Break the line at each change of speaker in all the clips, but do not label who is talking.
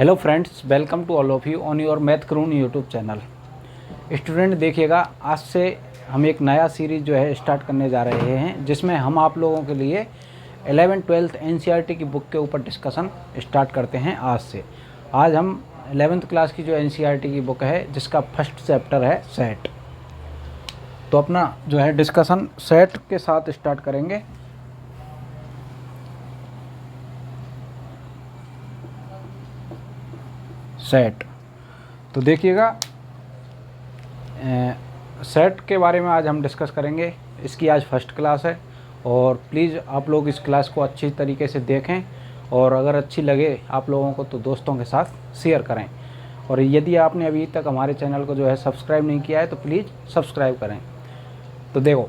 Hello friends, welcome to all of you on your math क्रून YouTube channel. Student देखिएगा, आज से हम एक नया सीरीज़ जो है स्टार्ट करने जा रहे हैं, जिसमें हम आप लोगों के लिए 11th-12th एनसीईआरटी की बुक के ऊपर डिस्कशन स्टार्ट करते हैं आज से। आज हम 11th क्लास की जो एनसीईआरटी की बुक है, जिसका फर्स्ट चैप्टर है सेट। तो अपना जो है डिस्कशन सेट के साथ स्टार्ट करेंगे। सेट, तो देखिएगा, सेट के बारे में आज हम डिस्कस करेंगे। इसकी आज फर्स्ट क्लास है और प्लीज़ आप लोग इस क्लास को अच्छी तरीके से देखें और अगर अच्छी लगे आप लोगों को तो दोस्तों के साथ शेयर करें। और यदि आपने अभी तक हमारे चैनल को जो है सब्सक्राइब नहीं किया है तो प्लीज़ सब्सक्राइब करें। तो देखो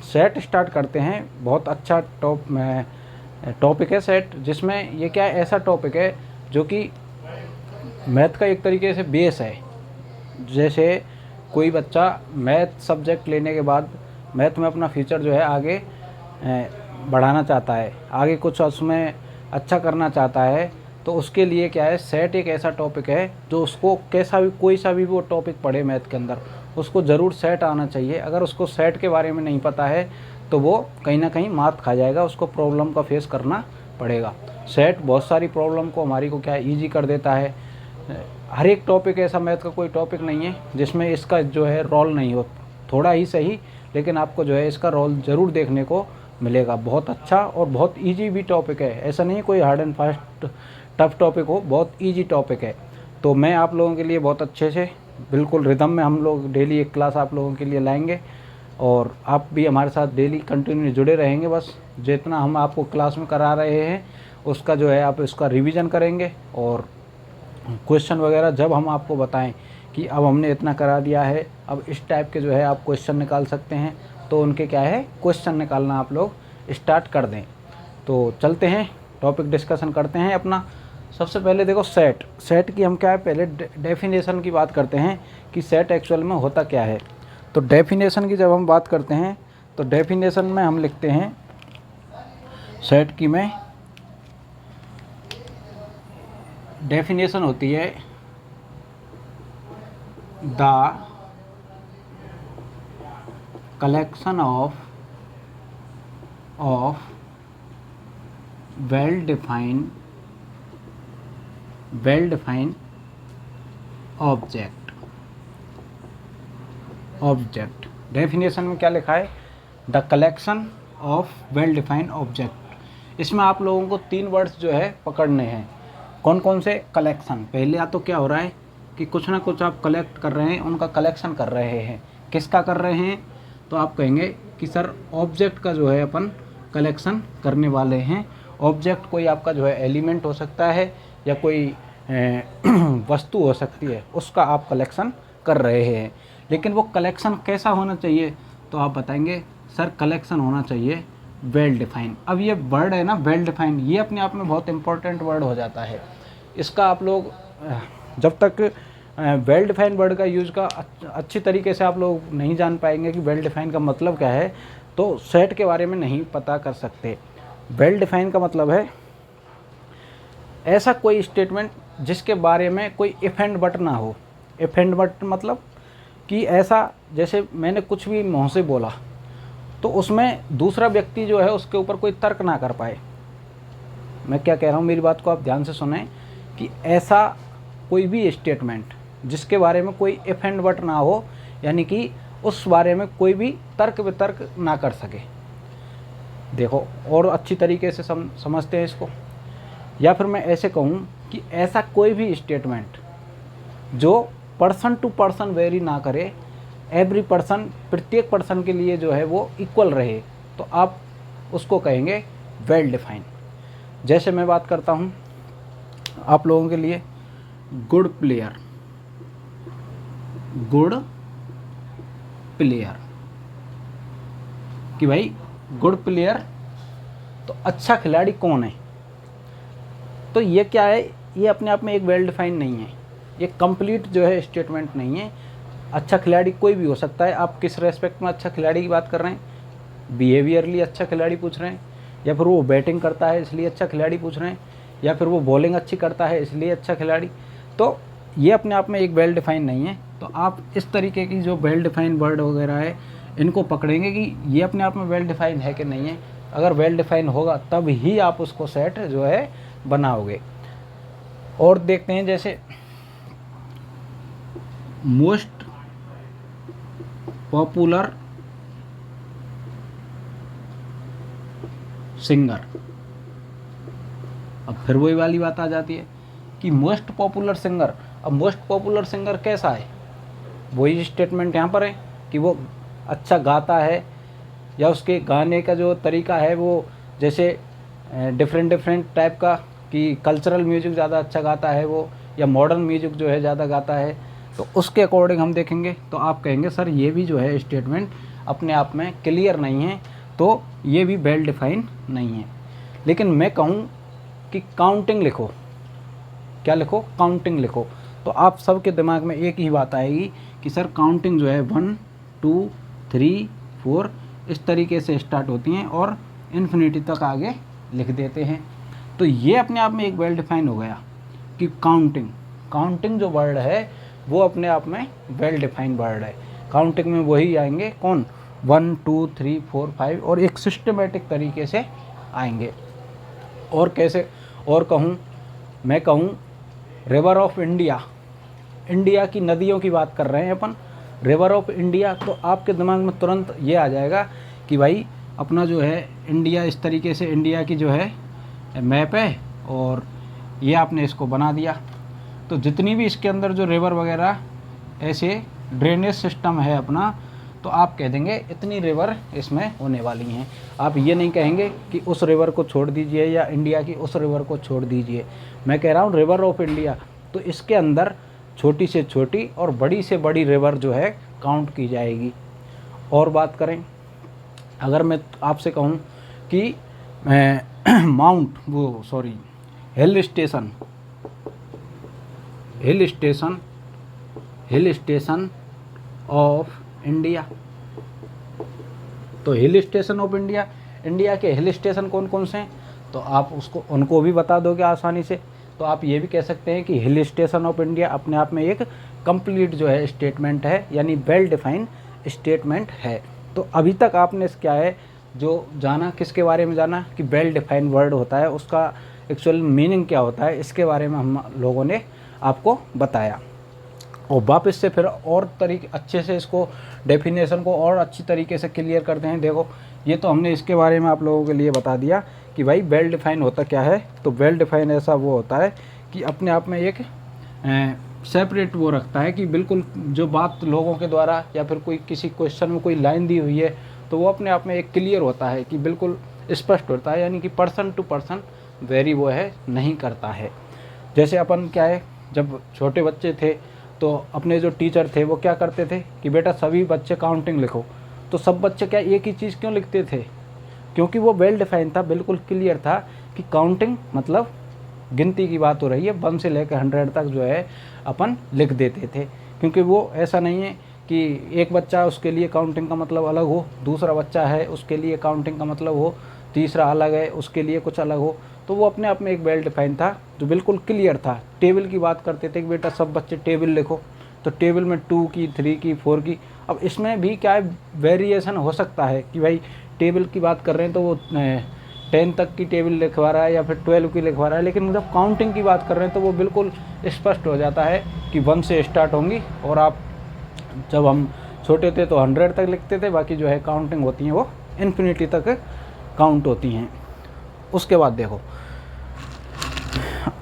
सेट स्टार्ट करते हैं। बहुत अच्छा टॉपिक है सेट, जिसमें ये क्या है, ऐसा टॉपिक है जो कि मैथ का एक तरीके से बेस है। जैसे कोई बच्चा मैथ सब्जेक्ट लेने के बाद मैथ में अपना फ्यूचर जो है आगे बढ़ाना चाहता है, आगे कुछ उसमें अच्छा करना चाहता है, तो उसके लिए क्या है, सेट एक ऐसा टॉपिक है जो उसको कैसा भी कोई सा भी वो टॉपिक पढ़े मैथ के अंदर, उसको ज़रूर सेट आना चाहिए। अगर उसको सेट के बारे में नहीं पता है तो वो कहीं ना कहीं मात खा जाएगा, उसको प्रॉब्लम का फेस करना पड़ेगा। सेट बहुत सारी प्रॉब्लम को हमारी को क्या ईजी कर देता है। हर एक टॉपिक ऐसा मैथ का कोई टॉपिक नहीं है जिसमें इसका जो है रोल नहीं हो, थोड़ा ही सही, लेकिन आपको जो है इसका रोल ज़रूर देखने को मिलेगा। बहुत अच्छा और बहुत इजी भी टॉपिक है, ऐसा नहीं कोई hard and fast tough topic हो, बहुत इजी टॉपिक है। तो मैं आप लोगों के लिए बहुत अच्छे से बिल्कुल रिदम में हम लोग डेली एक क्लास आप लोगों के लिए लाएंगे और आप भी हमारे साथ डेली कंटिन्यू जुड़े रहेंगे। बस जितना हम आपको क्लास में करा रहे हैं उसका जो है आप इसका रिवीजन करेंगे और क्वेश्चन वगैरह जब हम आपको बताएं कि अब हमने इतना करा दिया है, अब इस टाइप के जो है आप क्वेश्चन निकाल सकते हैं, तो उनके क्या है क्वेश्चन निकालना आप लोग स्टार्ट कर दें। तो चलते हैं, टॉपिक डिस्कशन करते हैं अपना। सबसे पहले देखो सेट की हम क्या है, पहले डेफिनेशन की बात करते हैं कि सेट एक्चुअल में होता क्या है। तो डेफिनेशन की जब हम बात करते हैं तो डेफिनेशन में हम लिखते हैं सेट की में डेफिनेशन होती है the collection of well defined object. Definition में क्या लिखा है, the collection of well defined object. इसमें आप लोगों को 3 वर्ड्स जो है पकड़ने हैं। कौन कौन से कलेक्शन, पहले या तो क्या हो रहा है कि कुछ ना कुछ आप कलेक्ट कर रहे हैं, उनका कलेक्शन कर रहे हैं। किसका कर रहे हैं, तो आप कहेंगे कि सर ऑब्जेक्ट का जो है अपन कलेक्शन करने वाले हैं। ऑब्जेक्ट कोई आपका जो है एलिमेंट हो सकता है या कोई वस्तु हो सकती है, उसका आप कलेक्शन कर रहे हैं। लेकिन वो कलेक्शन कैसा होना चाहिए, तो आप बताएंगे सर कलेक्शन होना चाहिए वेल डिफाइन। अब ये वर्ड है ना वेल डिफाइन, ये अपने आप में बहुत इंपॉर्टेंट वर्ड हो जाता है। इसका आप लोग जब तक वेल डिफाइन वर्ड का यूज़ का अच्छी तरीके से आप लोग नहीं जान पाएंगे कि वेल डिफाइन का मतलब क्या है, तो सेट के बारे में नहीं पता कर सकते। वेल डिफाइन का मतलब है ऐसा कोई स्टेटमेंट जिसके बारे में कोई इफ एंड बट ना हो। इफ एंड बट मतलब कि ऐसा, जैसे मैंने कुछ भी मुँह से बोला तो उसमें दूसरा व्यक्ति जो है उसके ऊपर कोई तर्क ना कर पाए। मैं क्या कह रहा हूँ, मेरी बात को आप ध्यान से सुनें कि ऐसा कोई भी स्टेटमेंट जिसके बारे में कोई इफ एंड बट ना हो, यानी कि उस बारे में कोई भी तर्क वितर्क ना कर सके। देखो और अच्छी तरीके से समझते हैं इसको, या फिर मैं ऐसे कहूँ कि ऐसा कोई भी स्टेटमेंट जो पर्सन टू पर्सन वेरी ना करे, एवरी पर्सन, प्रत्येक पर्सन के लिए जो है वो इक्वल रहे, तो आप उसको कहेंगे वेल डिफाइन। जैसे मैं बात करता हूँ आप लोगों के लिए गुड प्लेयर कि भाई गुड प्लेयर, तो अच्छा खिलाड़ी कौन है, तो ये क्या है, ये अपने आप में एक वेल डिफाइन नहीं है, ये कंप्लीट जो है स्टेटमेंट नहीं है। अच्छा खिलाड़ी कोई भी हो सकता है। आप किस रेस्पेक्ट में अच्छा खिलाड़ी की बात कर रहे हैं, बिहेवियरली अच्छा खिलाड़ी पूछ रहे हैं, या फिर वो बैटिंग करता है इसलिए अच्छा खिलाड़ी पूछ रहे हैं, या फिर वो बॉलिंग अच्छी करता है इसलिए अच्छा खिलाड़ी, तो ये अपने आप में एक वेल डिफाइन नहीं है। तो आप इस तरीके की जो वेल डिफाइन वर्ड वगैरह है इनको पकड़ेंगे कि ये अपने आप में वेल डिफाइन है कि नहीं है। अगर वेल डिफाइन होगा तब ही आप उसको सेट जो है बनाओगे। और देखते हैं जैसे मोस्ट पॉपुलर सिंगर। अब फिर वही वाली बात आ जाती है कि मोस्ट पॉपुलर सिंगर। अब मोस्ट पॉपुलर सिंगर कैसा है, वही स्टेटमेंट यहाँ पर है कि वो अच्छा गाता है या उसके गाने का जो तरीका है वो जैसे डिफरेंट टाइप का, कि कल्चरल म्यूजिक ज़्यादा अच्छा गाता है वो, या मॉडर्न म्यूजिक जो है ज़्यादा गाता है। तो उसके अकॉर्डिंग हम देखेंगे तो आप कहेंगे सर ये भी जो है स्टेटमेंट अपने आप में क्लियर नहीं है, तो ये भी वेल डिफाइन नहीं है। लेकिन मैं कहूँ कि काउंटिंग लिखो, क्या लिखो, काउंटिंग लिखो, तो आप सबके दिमाग में एक ही बात आएगी कि सर काउंटिंग जो है 1 2 3 4 इस तरीके से स्टार्ट होती हैं और इन्फिनिटी तक आगे लिख देते हैं। तो ये अपने आप में एक वेल डिफाइन हो गया कि काउंटिंग जो वर्ड है वो अपने आप में वेल डिफाइन वर्ड है। काउंटिंग में वही आएंगे कौन, 1 2 3 4 5 और एक सिस्टमेटिक तरीके से आएंगे। और कैसे और कहूँ, मैं कहूँ रिवर ऑफ इंडिया, इंडिया की नदियों की बात कर रहे हैं अपन, रिवर ऑफ इंडिया, तो आपके दिमाग में तुरंत ये आ जाएगा कि भाई अपना जो है इंडिया, इस तरीके से इंडिया की जो है मैप है और ये आपने इसको बना दिया। तो जितनी भी इसके अंदर जो रिवर वगैरह ऐसे ड्रेनेज सिस्टम है अपना, तो आप कह देंगे इतनी रिवर इसमें होने वाली हैं। आप ये नहीं कहेंगे कि उस रिवर को छोड़ दीजिए या इंडिया की उस रिवर को छोड़ दीजिए। मैं कह रहा हूँ रिवर ऑफ इंडिया, तो इसके अंदर छोटी से छोटी और बड़ी से बड़ी रिवर जो है काउंट की जाएगी। और बात करें, अगर मैं आपसे कहूँ कि हिल स्टेशन ऑफ इंडिया, तो hill station of India, India के हिल स्टेशन कौन कौन से हैं, तो आप उनको भी बता दोगे आसानी से। तो आप ये भी कह सकते हैं कि हिल स्टेशन ऑफ इंडिया अपने आप में एक कंप्लीट जो है स्टेटमेंट है, यानी वेल डिफाइंड स्टेटमेंट है। तो अभी तक आपने क्या है जो जाना, किसके बारे में जाना कि वेल डिफाइंड वर्ड होता है, उसका एक्चुअल मीनिंग क्या होता है, इसके बारे में हम लोगों ने आपको बताया। और वापस से फिर और तरीके अच्छे से इसको डेफिनेशन को और अच्छी तरीके से क्लियर करते हैं। देखो ये तो हमने इसके बारे में आप लोगों के लिए बता दिया कि भाई वेल डिफाइन होता क्या है। तो वेल डिफाइन ऐसा वो होता है कि अपने आप में एक सेपरेट वो रखता है कि बिल्कुल जो बात लोगों के द्वारा या फिर कोई किसी क्वेश्चन में कोई लाइन दी हुई है तो वो अपने आप में एक क्लियर होता है कि बिल्कुल स्पष्ट होता है, यानी कि पर्सन टू पर्सन वेरी वो है नहीं करता है। जैसे अपन क्या है, जब छोटे बच्चे थे तो अपने जो टीचर थे वो क्या करते थे कि बेटा सभी बच्चे काउंटिंग लिखो, तो सब बच्चे क्या एक ही चीज़ क्यों लिखते थे, क्योंकि वो वेल डिफाइन था, बिल्कुल क्लियर था कि काउंटिंग मतलब गिनती की बात हो रही है, 1 से लेकर 100 तक जो है अपन लिख देते थे। क्योंकि वो ऐसा नहीं है कि एक बच्चा उसके लिए काउंटिंग का मतलब अलग हो, दूसरा बच्चा है उसके लिए काउंटिंग का मतलब हो, तीसरा अलग है उसके लिए कुछ अलग हो। तो वो अपने आप में एक वेल डिफाइन था जो बिल्कुल क्लियर था। टेबल की बात करते थे कि बेटा सब बच्चे टेबल लिखो, तो टेबल में 2 की 3 की 4 की। अब इसमें भी क्या है वेरिएशन हो सकता है कि भाई टेबल की बात कर रहे हैं तो वो 10 तक की टेबल लिखवा रहा है या फिर 12 की लिखवा रहा है, लेकिन जब काउंटिंग की बात कर रहे हैं तो वो बिल्कुल स्पष्ट हो जाता है कि 1 से स्टार्ट होंगी। और आप जब हम छोटे थे तो 100 तक लिखते थे, बाकी जो है काउंटिंग होती हैं वो इन्फिनिटी तक काउंट होती हैं। उसके बाद देखो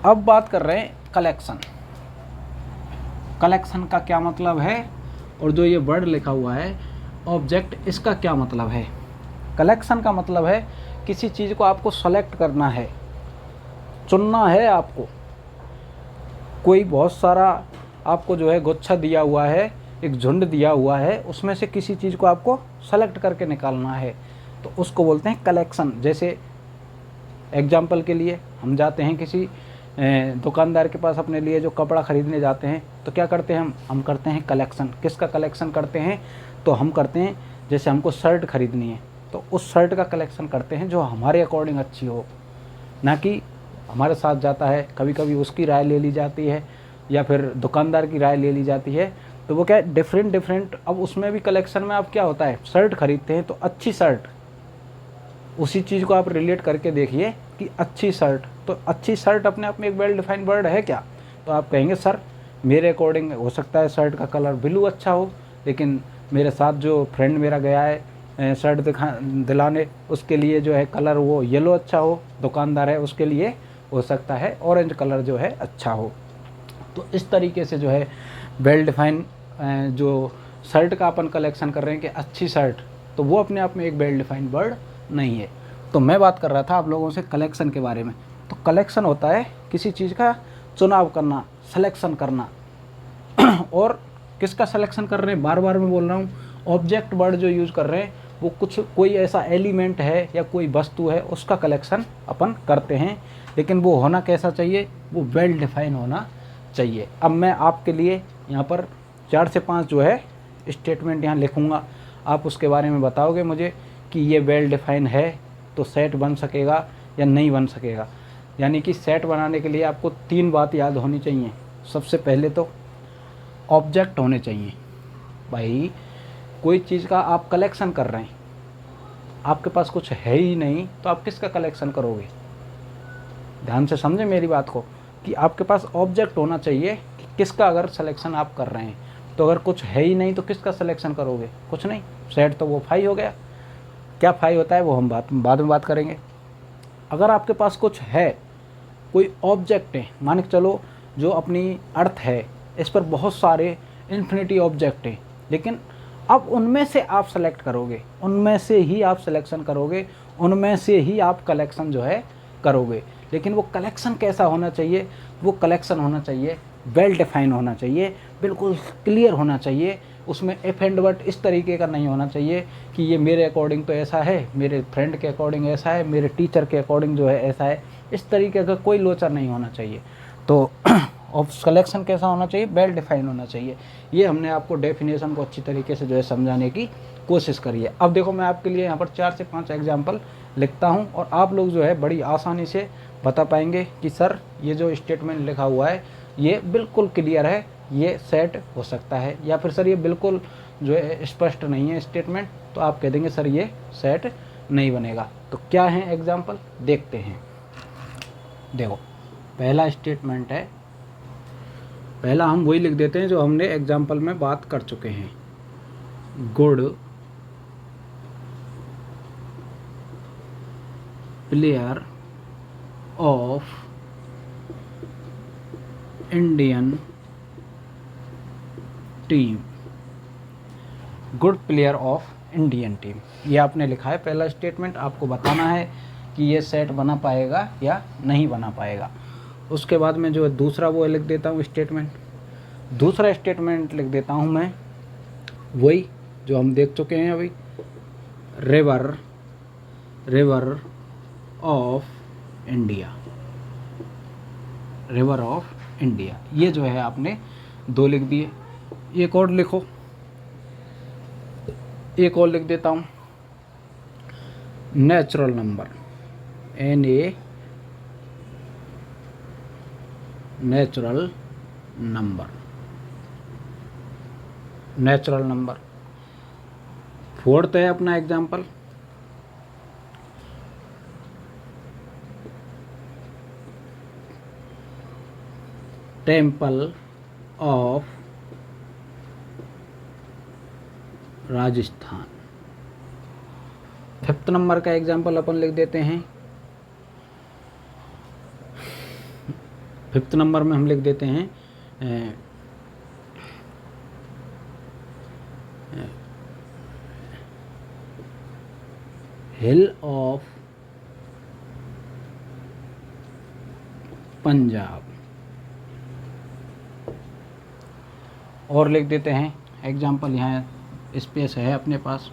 अब बात कर रहे हैं कलेक्शन। कलेक्शन का क्या मतलब है और जो ये वर्ड लिखा हुआ है ऑब्जेक्ट, इसका क्या मतलब है। कलेक्शन का मतलब है किसी चीज़ को आपको सेलेक्ट करना है, चुनना है आपको। कोई बहुत सारा आपको जो है गुच्छा दिया हुआ है, एक झुंड दिया हुआ है, उसमें से किसी चीज़ को आपको सेलेक्ट करके निकालना है, तो उसको बोलते हैं कलेक्शन। जैसे एग्जाम्पल के लिए हम जाते हैं किसी दुकानदार के पास अपने लिए जो कपड़ा ख़रीदने जाते हैं, तो क्या करते हैं हम करते हैं कलेक्शन। किसका कलेक्शन करते हैं, तो हम करते हैं जैसे हमको शर्ट ख़रीदनी है तो उस शर्ट का कलेक्शन करते हैं जो हमारे अकॉर्डिंग अच्छी हो, ना कि हमारे साथ जाता है, कभी कभी उसकी राय ले ली जाती है या फिर दुकानदार की राय ले ली जाती है। तो वो क्या है, डिफरेंट डिफरेंट। अब उसमें भी कलेक्शन में अब क्या होता है, शर्ट खरीदते हैं तो अच्छी शर्ट, उसी चीज़ को आप रिलेट करके देखिए कि अच्छी शर्ट, तो अच्छी शर्ट अपने आप में एक वेल डिफाइंड वर्ड है क्या? तो आप कहेंगे सर मेरे अकॉर्डिंग हो सकता है शर्ट का कलर ब्लू अच्छा हो, लेकिन मेरे साथ जो फ्रेंड मेरा गया है शर्ट दिलाने, उसके लिए जो है कलर वो येलो अच्छा हो, दुकानदार है उसके लिए हो सकता है ऑरेंज कलर जो है अच्छा हो। तो इस तरीके से जो है वेल डिफाइन जो शर्ट का अपन कलेक्शन कर रहे हैं कि अच्छी शर्ट, तो वो अपने आप में एक वेल डिफाइंड वर्ड नहीं है। तो मैं बात कर रहा था आप लोगों से कलेक्शन के बारे में। तो कलेक्शन होता है किसी चीज़ का चुनाव करना, सिलेक्शन करना। और किसका सिलेक्शन कर रहे हैं, बार बार मैं बोल रहा हूँ, ऑब्जेक्ट वर्ड जो यूज़ कर रहे हैं वो कुछ कोई ऐसा एलिमेंट है या कोई वस्तु है उसका कलेक्शन अपन करते हैं, लेकिन वो होना कैसा चाहिए, वो वेल डिफाइन होना चाहिए। अब मैं आपके लिए यहाँ पर 4 से 5 जो है स्टेटमेंट यहाँ लिखूँगा, आप उसके बारे में बताओगे मुझे कि ये वेल डिफाइन है तो सेट बन सकेगा या नहीं बन सकेगा। यानी कि सेट बनाने के लिए आपको 3 बात याद होनी चाहिए। सबसे पहले तो ऑब्जेक्ट होने चाहिए। भाई कोई चीज़ का आप कलेक्शन कर रहे हैं, आपके पास कुछ है ही नहीं तो आप किसका कलेक्शन करोगे? ध्यान से समझे मेरी बात को कि आपके पास ऑब्जेक्ट होना चाहिए कि किसका अगर सिलेक्शन आप कर रहे हैं। तो अगर कुछ है ही नहीं तो किसका सिलेक्शन करोगे? कुछ नहीं, सेट तो वो फाई हो गया। क्या फाई होता है वो हम बाद में बात करेंगे। अगर आपके पास कुछ है, कोई ऑब्जेक्ट है, मान के चलो जो अपनी अर्थ है इस पर बहुत सारे इन्फिनिटी ऑब्जेक्ट हैं, लेकिन अब उनमें से आप सेलेक्ट करोगे, उनमें से ही आप सिलेक्शन करोगे, उनमें से ही आप कलेक्शन जो है करोगे। लेकिन वो कलेक्शन कैसा होना चाहिए? वो कलेक्शन होना चाहिए वेल डिफाइन होना चाहिए, बिल्कुल क्लियर होना चाहिए। उसमें इफ एंड बट इस तरीके का नहीं होना चाहिए कि ये मेरे अकॉर्डिंग तो ऐसा है, मेरे फ्रेंड के अकॉर्डिंग ऐसा है, मेरे टीचर के अकॉर्डिंग जो है ऐसा है। इस तरीके का कोई लोचा नहीं होना चाहिए। तो और कलेक्शन कैसा होना चाहिए? वेल डिफाइन होना चाहिए। ये हमने आपको डेफिनेशन को अच्छी तरीके से जो है समझाने की कोशिश करी है। अब देखो मैं आपके लिए यहाँ पर 4 से 5 एग्जाम्पल लिखता हूँ और आप लोग जो है बड़ी आसानी से बता पाएंगे कि सर ये जो स्टेटमेंट लिखा हुआ है ये बिल्कुल क्लियर है, ये सेट हो सकता है, या फिर सर ये बिल्कुल जो है स्पष्ट नहीं है स्टेटमेंट, तो आप कह देंगे सर ये सेट नहीं बनेगा। तो क्या है एग्जाम्पल, देखते हैं। देखो पहला स्टेटमेंट है, पहला हम वही लिख देते हैं जो हमने एग्जाम्पल में बात कर चुके हैं। Good player of Indian team, good player of Indian team, ये आपने लिखा है पहला स्टेटमेंट। आपको बताना है कि ये सेट बना पाएगा या नहीं बना पाएगा। उसके बाद में जो है दूसरा वो लिख देता हूँ स्टेटमेंट। दूसरा स्टेटमेंट लिख देता हूँ मैं वही जो हम देख चुके हैं अभी, river of India, river of India. ये जो है आपने 2 लिख दिए। एक और लिखो, एक और लिख देता हूँ, natural number, NA natural number, natural number. Fourth है अपना example, temple of Rajasthan. Fifth number का एग्जाम्पल अपन लिख देते हैं, फिफ्थ नंबर में हम लिख देते हैं हिल ऑफ पंजाब। और लिख देते हैं एग्जाम्पल, यहाँ स्पेस है अपने पास,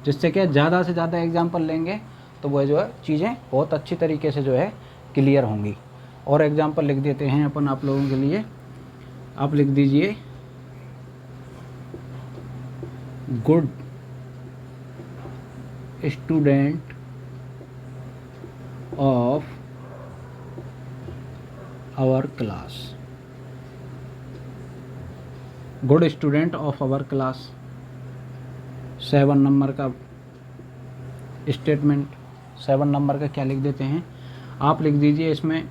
जिससे कि ज़्यादा से ज़्यादा एग्जाम्पल लेंगे तो वह जो है चीज़ें बहुत अच्छी तरीके से जो है क्लियर होंगी। और एग्जाम्पल लिख देते हैं अपन आप लोगों के लिए, आप लिख दीजिए good student of our class, good student of our class. 7 number का स्टेटमेंट, 7 नंबर का क्या लिख देते हैं, आप लिख दीजिए इसमें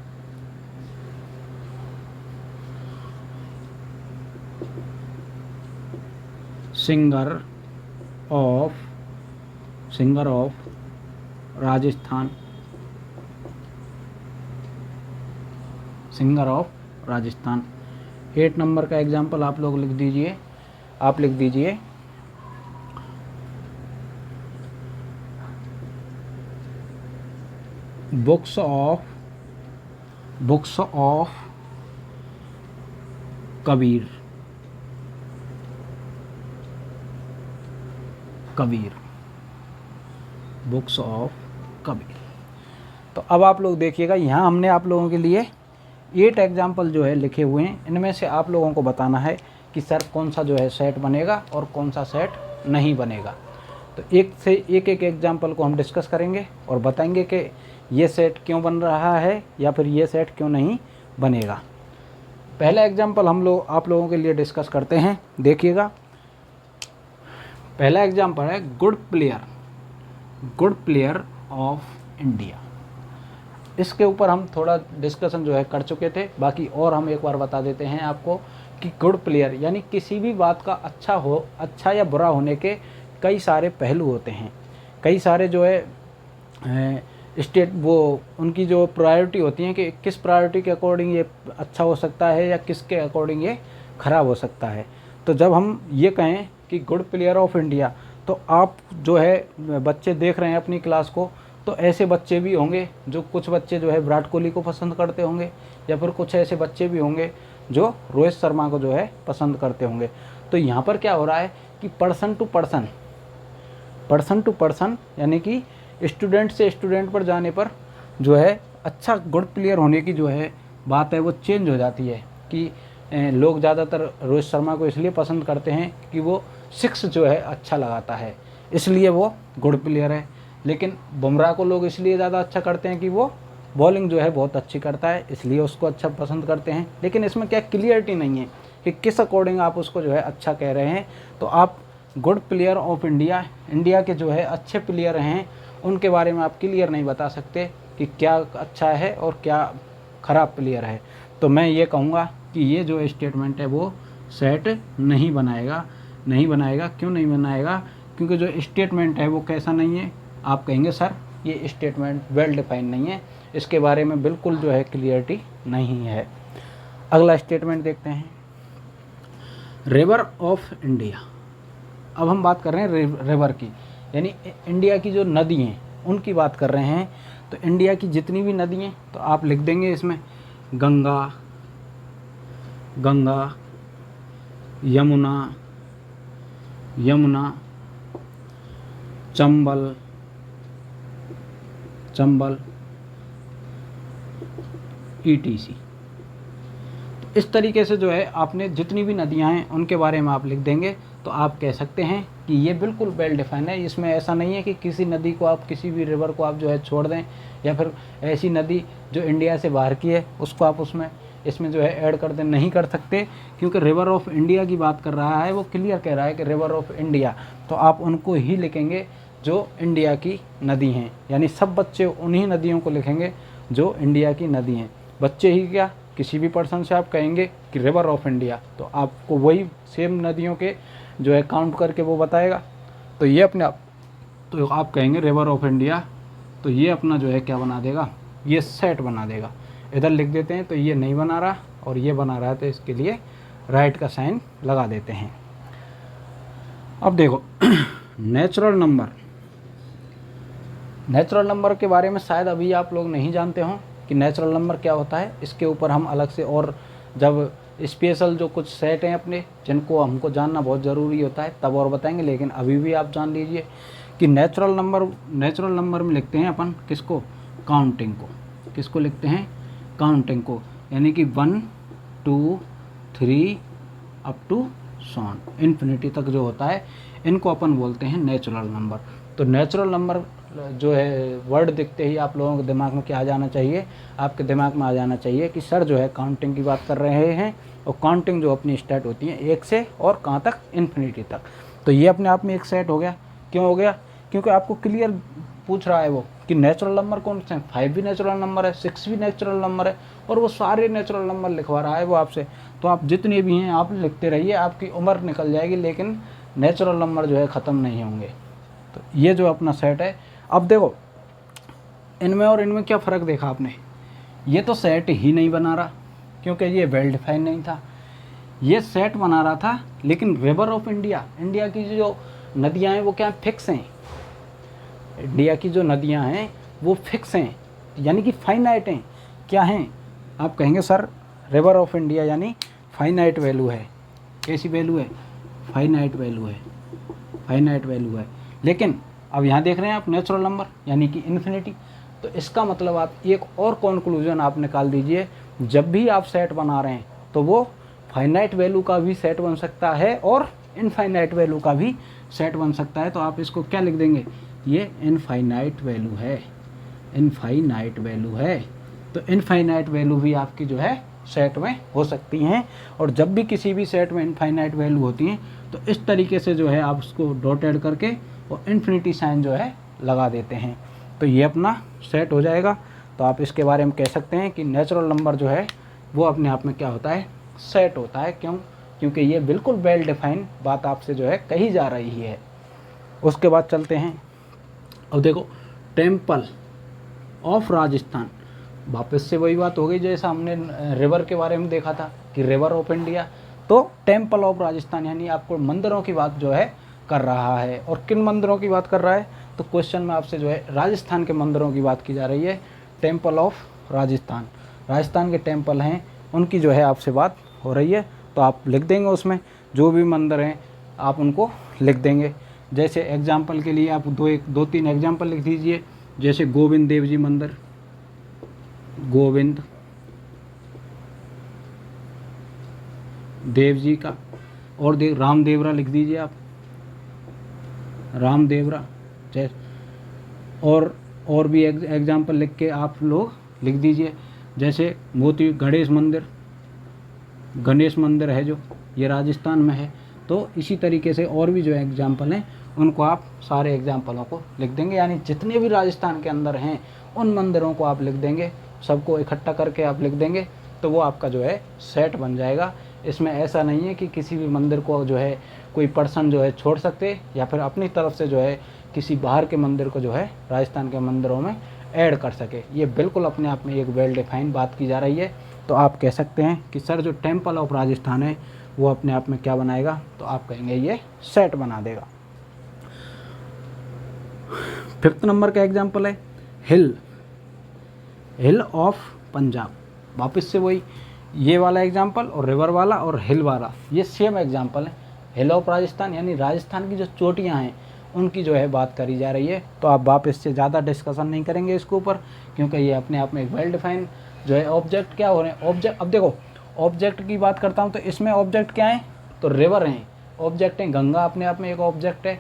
singer of Rajasthan, singer of Rajasthan. 8 number का एग्जाम्पल आप लोग लिख दीजिए, आप लिख दीजिए books of Kabir, books of Kabir. तो अब आप लोग देखिएगा, यहाँ हमने आप लोगों के लिए 8 एग्जाम्पल जो है लिखे हुए हैं। इनमें से आप लोगों को बताना है कि सर कौन सा जो है सेट बनेगा और कौन सा सेट नहीं बनेगा। तो एक से एक एग्जाम्पल को हम डिस्कस करेंगे और बताएंगे कि ये सेट क्यों बन रहा है या फिर ये सेट क्यों नहीं बनेगा। पहला एग्जाम्पल आप लोगों के लिए डिस्कस करते हैं। देखिएगा, पहला एग्जाम्पल है गुड प्लेयर ऑफ इंडिया। इसके ऊपर हम थोड़ा डिस्कशन जो है कर चुके थे, बाकी और हम एक बार बता देते हैं आपको कि गुड प्लेयर यानी किसी भी बात का अच्छा या बुरा होने के कई सारे पहलू होते हैं, कई सारे जो है उनकी जो प्रायोरिटी होती हैं कि किस प्रायोरिटी के अकॉर्डिंग ये अच्छा हो सकता है या किसके अकॉर्डिंग ये ख़राब हो सकता है। तो जब हम ये कहें कि गुड प्लेयर ऑफ इंडिया, तो आप जो है बच्चे देख रहे हैं अपनी क्लास को, तो ऐसे बच्चे भी होंगे जो कुछ बच्चे जो है विराट कोहली को पसंद करते होंगे, या फिर कुछ ऐसे बच्चे भी होंगे जो रोहित शर्मा को जो है पसंद करते होंगे। तो यहाँ पर क्या हो रहा है कि पर्सन टू पर्सन यानी कि स्टूडेंट से स्टूडेंट पर जाने पर जो है अच्छा गुड प्लेयर होने की जो है बात है वो चेंज हो जाती है कि लोग ज़्यादातर रोहित शर्मा को इसलिए पसंद करते हैं कि वो 6 जो है अच्छा लगाता है, इसलिए वो गुड प्लेयर है। लेकिन बुमराह को लोग इसलिए ज़्यादा अच्छा करते हैं कि वो बॉलिंग जो है बहुत अच्छी करता है, इसलिए उसको अच्छा पसंद करते हैं। लेकिन इसमें क्या क्लियरिटी नहीं है कि किस अकॉर्डिंग आप उसको जो है अच्छा कह रहे हैं। तो आप गुड प्लेयर ऑफ इंडिया के जो है अच्छे प्लेयर हैं उनके बारे में आप क्लियर नहीं बता सकते कि क्या अच्छा है और क्या ख़राब प्लेयर है। तो मैं ये कहूँगा कि ये जो स्टेटमेंट है वो सेट नहीं बनाएगा। क्यों नहीं बनाएगा? क्योंकि जो स्टेटमेंट है वो कैसा नहीं है, आप कहेंगे सर ये स्टेटमेंट वेल डिफाइन नहीं है, इसके बारे में बिल्कुल जो है क्लियरिटी नहीं है। अगला स्टेटमेंट देखते हैं, रिवर ऑफ इंडिया। अब हम बात कर रहे हैं रिवर की, यानी इंडिया की जो नदी हैं उनकी बात कर रहे हैं। तो इंडिया की जितनी भी नदी हैं तो आप लिख देंगे इसमें गंगा, यमुना, चंबल, ETC। इस तरीके से जो है आपने जितनी भी नदियां हैं उनके बारे में आप लिख देंगे तो आप कह सकते हैं कि ये बिल्कुल वेल डिफाइन है। इसमें ऐसा नहीं है कि किसी नदी को आप, किसी भी रिवर को आप जो है छोड़ दें, या फिर ऐसी नदी जो इंडिया से बाहर की है उसको आप इसमें जो है ऐड कर दें, नहीं कर सकते। क्योंकि रिवर ऑफ इंडिया की बात कर रहा है, वो क्लियर कह रहा है कि रिवर ऑफ इंडिया, तो आप उनको ही लिखेंगे जो इंडिया की नदी हैं। यानी सब बच्चे उन्हीं नदियों को लिखेंगे जो इंडिया की नदी हैं। बच्चे ही क्या, किसी भी पर्सन से आप कहेंगे कि रिवर ऑफ इंडिया, तो आपको वही सेम नदियों के जो है काउंट करके वो बताएगा। तो ये अपने आप, तो आप कहेंगे रिवर ऑफ इंडिया, तो ये अपना जो है क्या बना देगा, ये सेट बना देगा। इधर लिख देते हैं तो ये नहीं बना रहा और ये बना रहा है, तो इसके लिए राइट का साइन लगा देते हैं। अब देखो नेचुरल नंबर के बारे में शायद अभी आप लोग नहीं जानते हो कि नेचुरल नंबर क्या होता है। इसके ऊपर हम अलग से और जब स्पेशल जो कुछ सेट हैं अपने जिनको हमको जानना बहुत ज़रूरी होता है तब और बताएंगे, लेकिन अभी भी आप जान लीजिए कि नेचुरल नंबर में लिखते हैं अपन किसको, काउंटिंग को। किसको लिखते हैं, काउंटिंग को, यानी कि 1 2 3 अप टू इन्फिनिटी तक जो होता है, इनको अपन बोलते हैं नेचुरल नंबर। तो नेचुरल नंबर जो है वर्ड दिखते ही आप लोगों के दिमाग में क्या आ जाना चाहिए, आपके दिमाग में आ जाना चाहिए कि सर जो है काउंटिंग की बात कर रहे हैं, और काउंटिंग जो अपनी स्टार्ट होती है 1 से और कहाँ तक, इन्फिनिटी तक। तो ये अपने आप में एक सेट हो गया। क्यों हो गया? क्योंकि आपको क्लियर पूछ रहा है वो कि नेचुरल नंबर कौन से हैं। 5 भी नेचुरल नंबर है, 6 भी नेचुरल नंबर है, और वो सारे नेचुरल नंबर लिखवा रहा है वो आपसे। तो आप जितने भी हैं आप लिखते रहिए, आपकी उम्र निकल जाएगी, लेकिन नेचुरल नंबर जो है ख़त्म नहीं होंगे। तो ये जो अपना सेट है, अब देखो इनमें और इनमें क्या फ़र्क देखा आपने। ये तो सेट ही नहीं बना रहा क्योंकि ये वेल डिफाइन नहीं था। ये सेट बना रहा था, लेकिन रिवर ऑफ इंडिया, इंडिया की जो नदियाँ हैं वो क्या फिक्स हैं। इंडिया की जो नदियाँ हैं वो फिक्स हैं, यानी कि फाइनाइट हैं। क्या हैं? आप कहेंगे सर रिवर ऑफ इंडिया यानी फाइनाइट वैल्यू है। कैसी वैल्यू है? फाइनाइट वैल्यू है, फाइनाइट वैल्यू है। लेकिन अब यहाँ देख रहे हैं आप नेचुरल नंबर यानी कि इन्फिनिटी। तो इसका मतलब आप एक और कंक्लूजन आप निकाल दीजिए, जब भी आप सेट बना रहे हैं तो वो फाइनाइट वैल्यू का भी सेट बन सकता है और इनफाइनाइट वैल्यू का भी सेट बन सकता है। तो आप इसको क्या लिख देंगे? ये इनफाइनाइट वैल्यू है, इनफाइनाइट वैल्यू है। तो इनफाइनाइट वैल्यू भी आपकी जो है सेट में हो सकती हैं, और जब भी किसी भी सेट में इनफाइनाइट वैल्यू होती हैं तो इस तरीके से जो है आप उसको डॉटेड करके और इन्फिनिटी साइन जो है लगा देते हैं। तो ये अपना सेट हो जाएगा। तो आप इसके बारे में कह सकते हैं कि नेचुरल नंबर जो है वो अपने आप में क्या होता है? सेट होता है। क्यों? क्योंकि ये बिल्कुल वेल डिफाइन बात आपसे जो है कही जा रही है। उसके बाद चलते हैं, अब देखो टेम्पल ऑफ राजस्थान, वापस से वही बात हो गई जैसा हमने रिवर के बारे में देखा था कि रिवर ऑफ इंडिया। तो टेम्पल ऑफ राजस्थान यानी आपको मंदिरों की बात जो है कर रहा है। और किन मंदिरों की बात कर रहा है? तो क्वेश्चन में आपसे जो है राजस्थान के मंदिरों की बात की जा रही है। टेम्पल ऑफ राजस्थान, राजस्थान के टेम्पल हैं उनकी जो है आपसे बात हो रही है। तो आप लिख देंगे उसमें जो भी मंदिर हैं आप उनको लिख देंगे। जैसे एग्जाम्पल के लिए आप दो तीन एग्जाम्पल लिख दीजिए। जैसे गोविंद देव जी मंदिर, गोविंद देव जी का, और रामदेवरा लिख दीजिए आप, रामदेवरा। जैसे और भी एग्जाम्पल लिख के आप लोग लिख दीजिए। जैसे मोती गणेश मंदिर, गणेश मंदिर है जो ये राजस्थान में है। तो इसी तरीके से और भी जो एग्जाम्पल हैं उनको आप सारे एग्जाम्पलों को लिख देंगे, यानी जितने भी राजस्थान के अंदर हैं उन मंदिरों को आप लिख देंगे, सबको इकट्ठा करके आप लिख देंगे। तो वो आपका जो है सेट बन जाएगा। इसमें ऐसा नहीं है कि किसी भी मंदिर को जो है कोई पर्सन जो है छोड़ सकते, या फिर अपनी तरफ से जो है किसी बाहर के मंदिर को जो है राजस्थान के मंदिरों में ऐड कर सके। ये बिल्कुल अपने आप में एक वेल डिफाइन बात की जा रही है। तो आप कह सकते हैं कि सर जो टेम्पल ऑफ राजस्थान है वो अपने आप में क्या बनाएगा? तो आप कहेंगे ये सेट बना देगा। 5th नंबर का एग्जाम्पल है हिल, हिल ऑफ पंजाब। वापस से वही ये वाला एग्जाम्पल और रिवर वाला और हिल वाला ये सेम एग्जाम्पल है। हिल ऑफ राजस्थान यानी राजस्थान की जो चोटियाँ हैं उनकी जो है बात करी जा रही है। तो आप वापस से ज़्यादा डिस्कशन नहीं करेंगे इसके ऊपर, क्योंकि ये अपने आप में एक वेल डिफाइन जो है ऑब्जेक्ट क्या हो रहे हैं। ऑब्जेक्ट, अब देखो ऑब्जेक्ट की बात करता हूँ तो इसमें ऑब्जेक्ट क्या है? तो रिवर हैं, ऑब्जेक्ट हैं। गंगा अपने आप में एक ऑब्जेक्ट है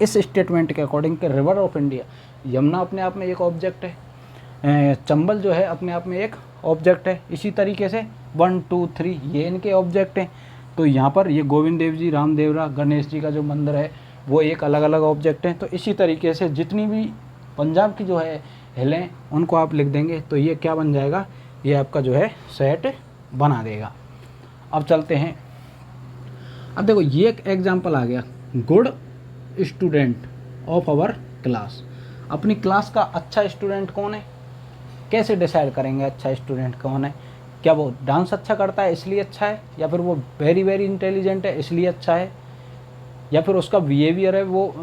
इस स्टेटमेंट के अकॉर्डिंग के रिवर ऑफ इंडिया। यमुना अपने आप में एक ऑब्जेक्ट है। चंबल जो है अपने आप में एक ऑब्जेक्ट है। इसी तरीके से 1 2 3 ये इनके ऑब्जेक्ट हैं। तो यहाँ पर ये गोविंद देव जी, रामदेवरा, गणेश जी का जो मंदिर है वो एक अलग अलग ऑब्जेक्ट हैं। तो इसी तरीके से जितनी भी पंजाब की जो है हिलें उनको आप लिख देंगे। तो ये क्या बन जाएगा? ये आपका जो है सेट बना देगा। अब चलते हैं, अब देखो ये एक एग्जाम्पल आ गया, good student of our class. अपनी क्लास का अच्छा स्टूडेंट कौन है? कैसे डिसाइड करेंगे अच्छा स्टूडेंट कौन है? क्या वो डांस अच्छा करता है इसलिए अच्छा है, या फिर वो वेरी वेरी इंटेलिजेंट है इसलिए अच्छा है, या फिर उसका बिहेवियर है वो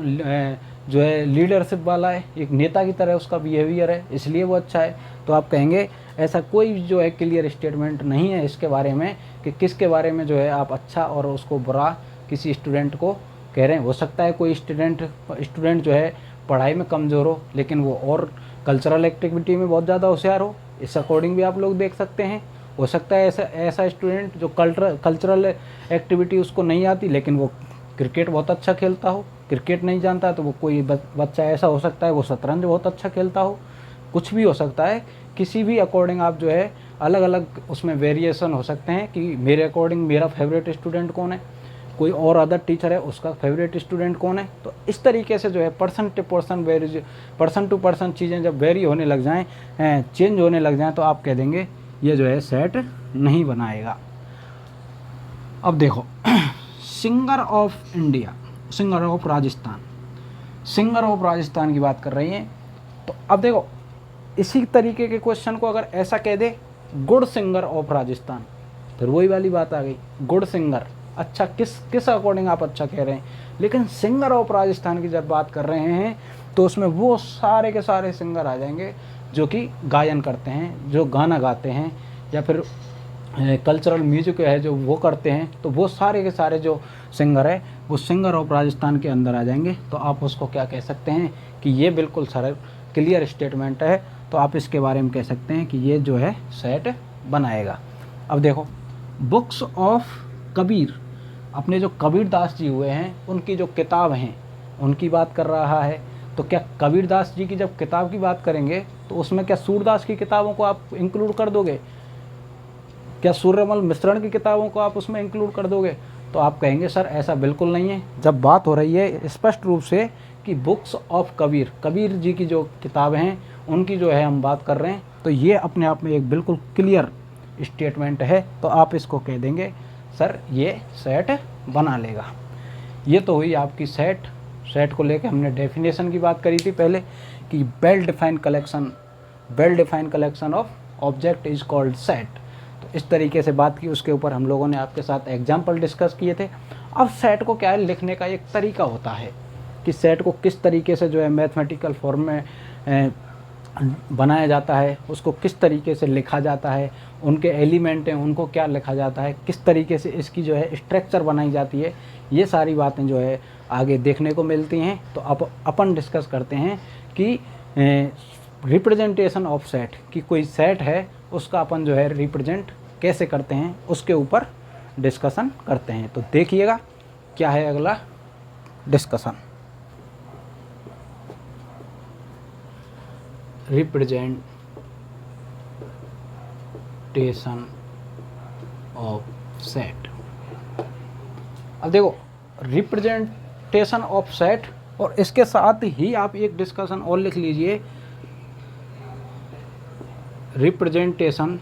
जो है लीडरशिप वाला है, एक नेता की तरह उसका बिहेवियर है इसलिए वो अच्छा है? तो आप कहेंगे ऐसा कोई जो है क्लियर स्टेटमेंट नहीं है इसके बारे में कि किसके बारे में जो है आप अच्छा और उसको बुरा किसी स्टूडेंट को कह रहे हैं। हो सकता है कोई स्टूडेंट जो है पढ़ाई में कमज़ोर हो लेकिन वो और कल्चरल एक्टिविटी में बहुत ज़्यादा होशियार हो, इस अकॉर्डिंग भी आप लोग देख सकते हैं। हो सकता है ऐसा स्टूडेंट जो कल्चरल एक्टिविटी उसको नहीं आती लेकिन वो क्रिकेट बहुत अच्छा खेलता हो, क्रिकेट नहीं जानता तो वो कोई बच्चा ऐसा हो सकता है वो शतरंज बहुत अच्छा खेलता हो, कुछ भी हो सकता है। किसी भी अकॉर्डिंग आप जो है अलग अलग उसमें वेरिएशन हो सकते हैं कि मेरे अकॉर्डिंग मेरा फेवरेट स्टूडेंट कौन है, कोई और अदर टीचर है उसका फेवरेट स्टूडेंट कौन है। तो इस तरीके से जो है पर्सन टू पर्सन चीज़ें जब वेरी होने लग जाएँ, चेंज होने लग जाएँ, तो आप कह देंगे ये जो है सेट नहीं बनाएगा। अब देखो singer of India, singer of Rajasthan, singer of Rajasthan की बात कर रही हैं। तो अब देखो इसी तरीके के क्वेश्चन को अगर ऐसा कह दे गुड सिंगर ऑफ राजस्थान, फिर वही वाली बात आ गई, गुड सिंगर अच्छा किस अकॉर्डिंग आप अच्छा कह रहे हैं। लेकिन सिंगर ऑफ राजस्थान की जब बात कर रहे हैं तो उसमें वो सारे के सारे सिंगर आ जाएंगे जो कि गायन करते हैं, जो गाना गाते हैं या फिर कल्चरल म्यूजिक है जो वो करते हैं। तो वो सारे के सारे जो सिंगर है वो सिंगर ऑफ राजस्थान के अंदर आ जाएंगे। तो आप उसको क्या कह सकते हैं कि ये बिल्कुल सरल क्लियर स्टेटमेंट है। तो आप इसके बारे में कह सकते हैं कि ये जो है सेट बनाएगा। अब देखो बुक्स ऑफ कबीर, अपने जो कबीर दास जी हुए हैं उनकी जो किताब हैं उनकी बात कर रहा है। तो क्या कबीर दास जी की जब किताब की बात करेंगे तो उसमें क्या सूरदास की किताबों को आप इंक्लूड कर दोगे, क्या सूर्यमल मिश्रण की किताबों को आप उसमें इंक्लूड कर दोगे। तो आप कहेंगे सर ऐसा बिल्कुल नहीं है। जब बात हो रही है स्पष्ट रूप से कि बुक्स ऑफ कबीर, कबीर जी की जो किताबें हैं उनकी जो है हम बात कर रहे हैं, तो ये अपने आप में एक बिल्कुल क्लियर स्टेटमेंट है। तो आप इसको कह देंगे सर ये सेट बना लेगा। ये तो हुई आपकी सेट को लेकर हमने डेफिनेशन की बात करी थी पहले कि well defined collection of object is called set. तो इस तरीके से बात की, उसके ऊपर हम लोगों ने आपके साथ एग्जाम्पल डिस्कस किए थे। अब सेट को क्या है लिखने का एक तरीका होता है कि सेट को किस तरीके से जो है मैथमेटिकल फॉर्म में बनाया जाता है, उसको किस तरीके से लिखा जाता है, उनके एलिमेंट हैं उनको क्या लिखा जाता है, किस तरीके से इसकी जो है स्ट्रक्चर बनाई जाती है, ये सारी बातें जो है आगे देखने को मिलती हैं। तो अब अपन डिस्कस करते हैं कि रिप्रेजेंटेशन ऑफ सेट, कि कोई सेट है उसका अपन जो है रिप्रेजेंट कैसे करते हैं उसके ऊपर डिस्कशन करते हैं। तो देखिएगा क्या है अगला डिस्कशन, रिप्रेजेंटेशन ऑफ सेट। अब देखो रिप्रेजेंटेशन ऑफ सेट, और इसके साथ ही आप एक डिस्कशन और लिख लीजिए, रिप्रेजेंटेशन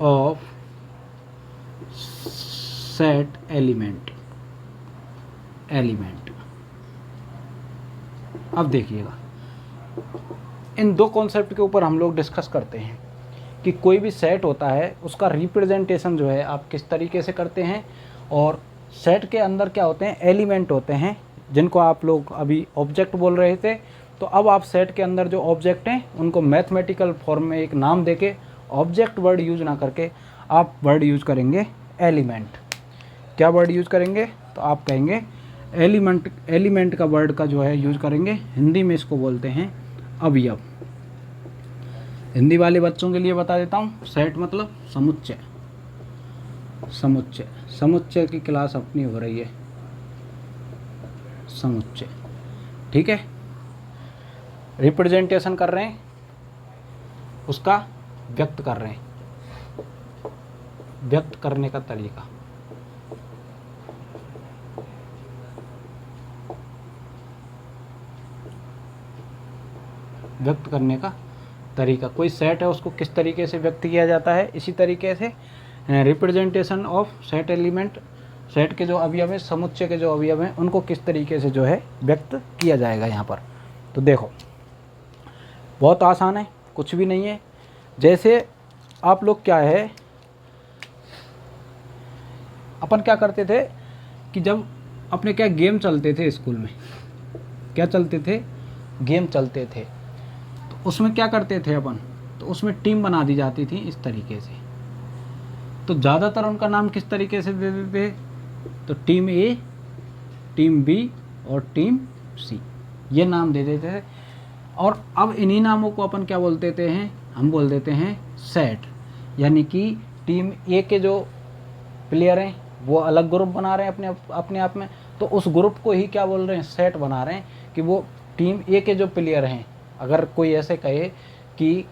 ऑफ सेट एलिमेंट। अब देखिएगा इन दो कॉन्सेप्ट के ऊपर हम लोग डिस्कस करते हैं कि कोई भी सेट होता है उसका रिप्रेजेंटेशन जो है आप किस तरीके से करते हैं, और सेट के अंदर क्या होते हैं एलिमेंट होते हैं जिनको आप लोग अभी ऑब्जेक्ट बोल रहे थे। तो अब आप सेट के अंदर जो ऑब्जेक्ट हैं उनको मैथमेटिकल फॉर्म में एक नाम देके ऑब्जेक्ट वर्ड यूज ना करके आप वर्ड यूज करेंगे एलिमेंट। क्या वर्ड यूज करेंगे, तो आप कहेंगे एलिमेंट का वर्ड का जो है यूज करेंगे, हिंदी में इसको बोलते हैं अवयव। हिंदी वाले बच्चों के लिए बता देता हूँ, सेट मतलब समुच्चय। समुच्चय की क्लास अपनी हो रही है, समुच्चय, ठीक है। रिप्रेजेंटेशन कर रहे हैं, उसका व्यक्त कर रहे हैं, व्यक्त करने का तरीका। व्यक्त करने का तरीका, कोई सेट है उसको किस तरीके से व्यक्त किया जाता है, इसी तरीके से representation of set element, set के जो अवयव है, समुच्चय के जो अवयव हैं उनको किस तरीके से जो है व्यक्त किया जाएगा यहाँ पर। तो देखो बहुत आसान है, कुछ भी नहीं है। जैसे आप लोग क्या है, अपन क्या करते थे कि जब अपने क्या गेम चलते थे स्कूल में, क्या चलते थे, गेम चलते थे, तो उसमें क्या करते थे अपन, तो उसमें टीम बना दी जाती थी इस तरीके से। तो ज़्यादातर उनका नाम किस तरीके से दे देते थे, तो टीम ए, टीम बी और टीम सी, ये नाम दे देते थे। और अब इन्हीं नामों को अपन क्या बोल देते हैं, हम बोल देते हैं सेट। यानी कि टीम ए के जो प्लेयर हैं वो अलग ग्रुप बना रहे हैं अपने आप में, तो उस ग्रुप को ही क्या बोल रहे हैं, सेट बना रहे हैं कि वो टीम ए के जो प्लेयर हैं, अगर कोई ऐसे कहे कि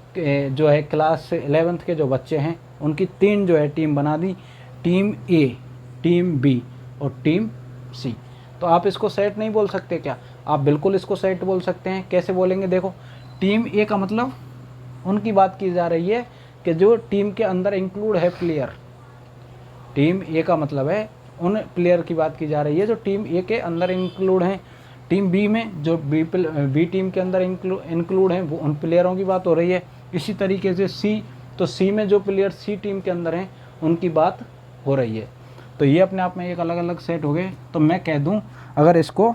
जो है क्लास 11th के जो बच्चे हैं उनकी 3 जो है टीम बना दी, टीम ए, टीम बी और टीम सी, तो आप इसको सेट नहीं बोल सकते क्या? आप बिल्कुल इसको सेट बोल सकते हैं। कैसे बोलेंगे? देखो, टीम ए का मतलब उनकी बात की जा रही है कि जो टीम के अंदर इंक्लूड है प्लेयर। टीम ए का मतलब है उन प्लेयर की बात की जा रही है जो टीम ए के अंदर इंक्लूड हैं। टीम बी में जो बी टीम के अंदर इंक्लूड हैं वो उन प्लेयरों की बात हो रही है। इसी तरीके से सी, तो सी में जो प्लेयर सी टीम के अंदर हैं उनकी बात हो रही है। तो ये अपने आप में एक अलग अलग सेट हो गए। तो मैं कह दूं अगर इसको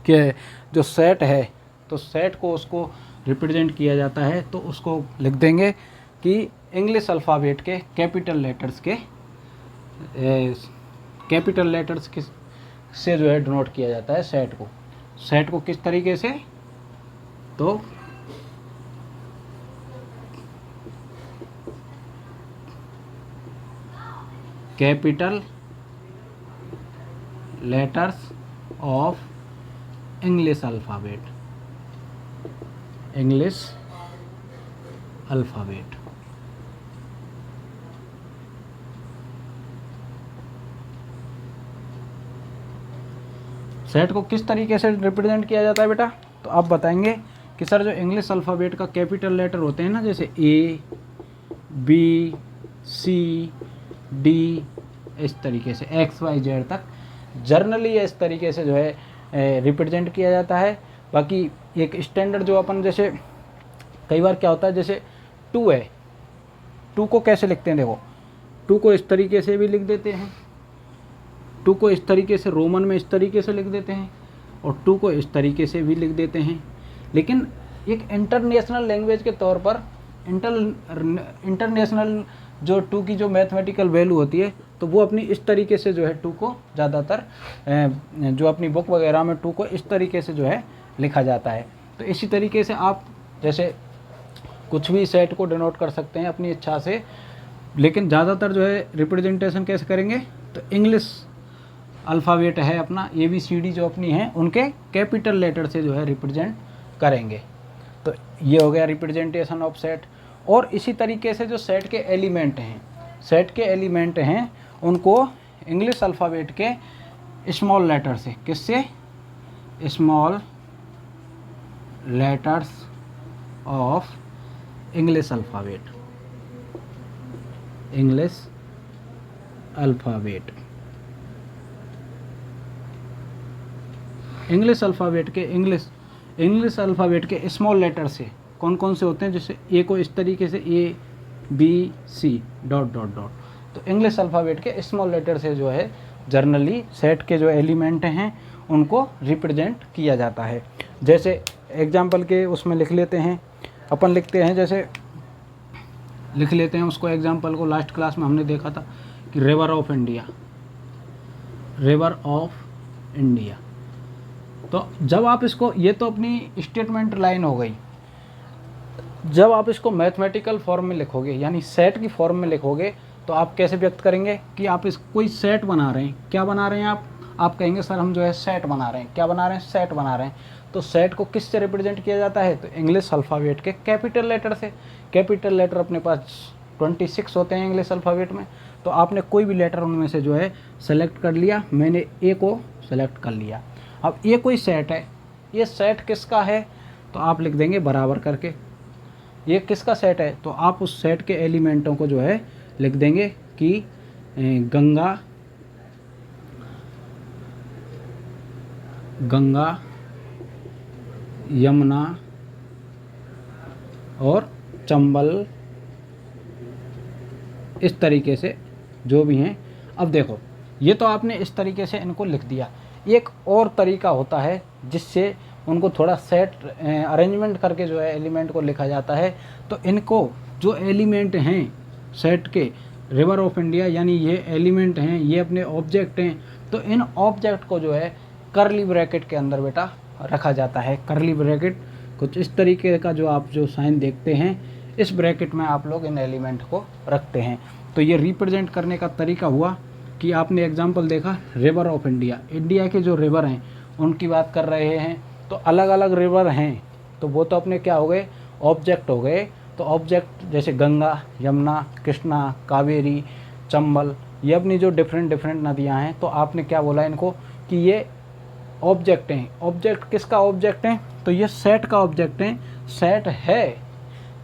कि जो सेट है, तो सेट को उसको रिप्रेजेंट किया जाता है तो उसको लिख देंगे कि इंग्लिश अल्फ़ाबेट के कैपिटल लेटर्स के से जो है डिनोट किया जाता है सेट को। सेट को किस तरीके से? तो capital letters of English alphabet, English alphabet. Set को किस तरीके से रिप्रेजेंट किया जाता है बेटा? तो आप बताएंगे कि सर जो इंग्लिश अल्फ़ाबेट का कैपिटल लेटर होते हैं ना, जैसे ए, बी, सी, डी, इस तरीके से एक्स, वाई, जेड तक जर्नली इस तरीके से जो है रिप्रेजेंट किया जाता है। बाकी एक स्टैंडर्ड जो अपन, जैसे कई बार क्या होता है, जैसे 2 है, 2 को कैसे लिखते हैं? देखो, 2 को इस तरीके से भी लिख देते हैं, 2 को इस तरीके से रोमन में इस तरीके से लिख देते हैं, और 2 को इस तरीके से भी लिख देते हैं। लेकिन एक इंटरनेशनल लैंग्वेज के तौर पर इंटरनेशनल जो 2 की जो मैथमेटिकल वैल्यू होती है, तो वो अपनी इस तरीके से जो है 2 को ज़्यादातर जो अपनी बुक वगैरह में 2 को इस तरीके से जो है लिखा जाता है। तो इसी तरीके से आप जैसे कुछ भी सेट को डिनोट कर सकते हैं अपनी इच्छा से, लेकिन ज़्यादातर जो है रिप्रेजेंटेशन कैसे करेंगे? तो इंग्लिश अल्फ़ाबेट है अपना ABCD जो अपनी है उनके कैपिटल लेटर से जो है रिप्रेजेंट करेंगे। तो ये हो गया रिप्रेजेंटेशन ऑफ सेट। और इसी तरीके से जो सेट के एलिमेंट हैं, उनको इंग्लिश अल्फ़ाबेट के स्मॉल लेटर से, किससे? Small letters of English alphabet, English alphabet, English alphabet के स्मॉल लेटर से कौन कौन से होते हैं? जैसे ए को इस तरीके से A, B, C ... तो इंग्लिश अल्फ़ाबेट के स्मॉल लेटर से जो है जर्नली सेट के जो एलिमेंट हैं उनको रिप्रेजेंट किया जाता है। जैसे एग्जाम्पल के उसमें लिख लेते हैं, अपन लिखते हैं, जैसे लिख लेते हैं उसको एग्जाम्पल को। लास्ट क्लास में हमने देखा था कि रिवर ऑफ इंडिया। तो जब आप इसको, ये तो अपनी स्टेटमेंट लाइन हो गई, जब आप इसको मैथमेटिकल फॉर्म में लिखोगे यानी सेट की फॉर्म में लिखोगे तो आप कैसे व्यक्त करेंगे कि आप इस कोई सेट बना रहे हैं। क्या बना रहे हैं आप कहेंगे सर हम जो है सेट बना रहे हैं। क्या बना रहे हैं? सेट बना रहे हैं। तो सेट को किससे रिप्रेजेंट किया जाता है? तो इंग्लिश अल्फ़ाबेट के कैपिटल लेटर से। कैपिटल लेटर अपने पास 26 होते हैं इंग्लिश अल्फ़ाबेट में। तो आपने कोई भी लेटर उनमें से जो है सेलेक्ट कर लिया। मैंने ए को सेलेक्ट कर लिया। अब ये कोई सेट है, ये सेट किसका है? तो आप लिख देंगे बराबर करके, ये किसका सेट है? तो आप उस सेट के एलिमेंटों को जो है लिख देंगे कि गंगा, यमुना और चंबल, इस तरीके से जो भी हैं। अब देखो, ये तो आपने इस तरीके से इनको लिख दिया। एक और तरीका होता है जिससे उनको थोड़ा सेट अरेंजमेंट करके जो है एलिमेंट को लिखा जाता है। तो इनको जो एलिमेंट हैं सेट के, रिवर ऑफ इंडिया यानी ये एलिमेंट हैं, ये अपने ऑब्जेक्ट हैं, तो इन ऑब्जेक्ट को जो है करली ब्रैकेट के अंदर बेटा रखा जाता है। करली ब्रैकेट कुछ इस तरीके का जो आप जो साइन देखते हैं, इस ब्रैकेट में आप लोग इन एलिमेंट को रखते हैं। तो ये रिप्रेजेंट करने का तरीका हुआ कि आपने एग्जाम्पल देखा रिवर ऑफ इंडिया, इंडिया के जो रिवर हैं उनकी बात कर रहे हैं, तो अलग अलग रिवर हैं, तो वो तो अपने क्या हो गए, ऑब्जेक्ट हो गए। तो ऑब्जेक्ट जैसे गंगा, यमुना, कृष्णा, कावेरी, चंबल, ये अपनी जो डिफरेंट डिफरेंट नदियाँ हैं, तो आपने क्या बोला इनको कि ये ऑब्जेक्ट हैं। ऑब्जेक्ट किसका ऑब्जेक्ट है, तो ये सेट का ऑब्जेक्ट है। सेट है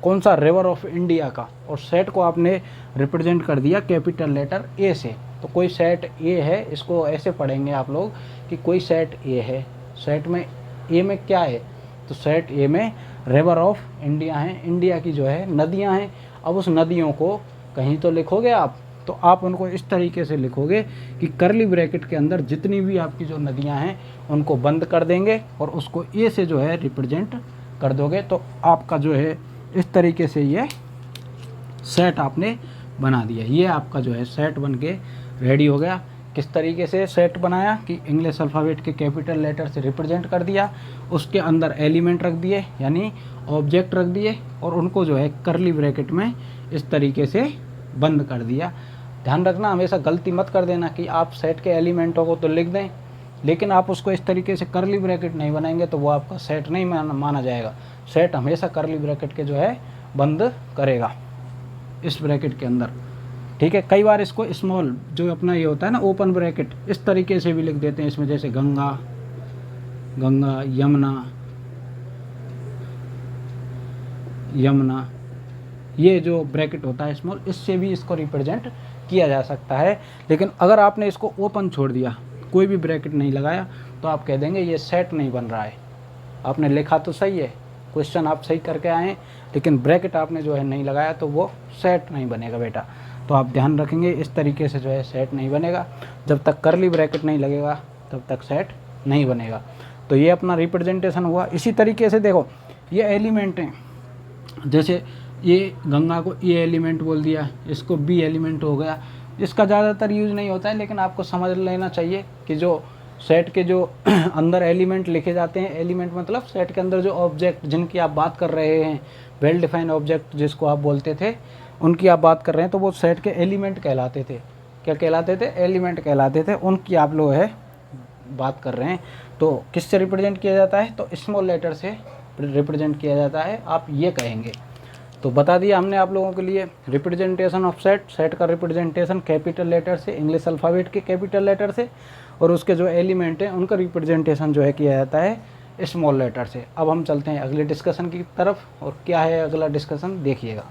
कौन सा, रिवर ऑफ इंडिया का, और सेट को आपने रिप्रेजेंट कर दिया कैपिटल लेटर ए से। तो कोई सेट ए है, इसको ऐसे पढ़ेंगे आप लोग कि कोई सेट ए है, सेट में ए में क्या है, तो सेट ए में रिवर ऑफ इंडिया है, इंडिया की जो है नदियां हैं। अब उस नदियों को कहीं तो लिखोगे आप, तो आप उनको इस तरीके से लिखोगे कि करली ब्रैकेट के अंदर जितनी भी आपकी जो नदियां हैं उनको बंद कर देंगे और उसको ए से जो है रिप्रेजेंट कर दोगे। तो आपका जो है इस तरीके से ये सेट आपने बना दिया। ये आपका जो है सेट बन के रेडी हो गया। किस तरीके से सेट बनाया कि इंग्लिश अल्फ़ाबेट के कैपिटल लेटर से रिप्रेजेंट कर दिया, उसके अंदर एलिमेंट रख दिए यानी ऑब्जेक्ट रख दिए, और उनको जो है करली ब्रैकेट में इस तरीके से बंद कर दिया। ध्यान रखना, हमेशा गलती मत कर देना कि आप सेट के एलिमेंटों को तो लिख दें, लेकिन आप उसको इस तरीके से करली ब्रैकेट नहीं बनाएंगे तो वो आपका सेट नहीं माना जाएगा। सेट हमेशा करली ब्रैकेट के जो है बंद करेगा इस ब्रैकेट के अंदर, ठीक है। कई बार इसको स्मॉल जो अपना ये होता है ना ओपन ब्रैकेट, इस तरीके से भी लिख देते हैं इसमें, जैसे गंगा, गंगा, यमुना, यमुना, ये जो ब्रैकेट होता है स्मॉल, इससे भी इसको रिप्रेजेंट किया जा सकता है। लेकिन अगर आपने इसको ओपन छोड़ दिया, कोई भी ब्रैकेट नहीं लगाया, तो आप कह देंगे ये सेट नहीं बन रहा है। आपने लिखा तो सही है, क्वेश्चन आप सही करके आए, लेकिन ब्रैकेट आपने जो है नहीं लगाया, तो वो सेट नहीं बनेगा बेटा। तो आप ध्यान रखेंगे इस तरीके से जो है सेट नहीं बनेगा, जब तक करली ब्रैकेट नहीं लगेगा तब तक सेट नहीं बनेगा। तो ये अपना रिप्रेजेंटेशन हुआ। इसी तरीके से देखो ये एलिमेंट हैं, जैसे ये गंगा को ए एलिमेंट बोल दिया, इसको बी एलिमेंट हो गया। इसका ज़्यादातर यूज़ नहीं होता है, लेकिन आपको समझ लेना चाहिए कि जो सेट के जो अंदर एलिमेंट लिखे जाते हैं, एलिमेंट मतलब सेट के अंदर जो ऑब्जेक्ट जिनकी आप बात कर रहे हैं, वेल डिफाइंड ऑब्जेक्ट जिसको आप बोलते थे, उनकी आप बात कर रहे हैं, तो वो सेट के एलिमेंट कहलाते थे। क्या कहलाते थे? एलिमेंट कहलाते थे। उनकी आप लोग है बात कर रहे हैं। तो किससे रिप्रेजेंट किया जाता है? तो स्मॉल लेटर से रिप्रेजेंट किया जाता है, आप ये कहेंगे। तो बता दिया हमने आप लोगों के लिए रिप्रेजेंटेशन ऑफ सेट। सेट का रिप्रेजेंटेशन कैपिटल लेटर से, इंग्लिश अल्फ़ाबेट के कैपिटल लेटर से, और उसके जो एलिमेंट हैं उनका रिप्रेजेंटेशन जो है किया जाता है स्मॉल लेटर से। अब हम चलते हैं अगले डिस्कशन की तरफ, और क्या है अगला डिस्कशन देखिएगा।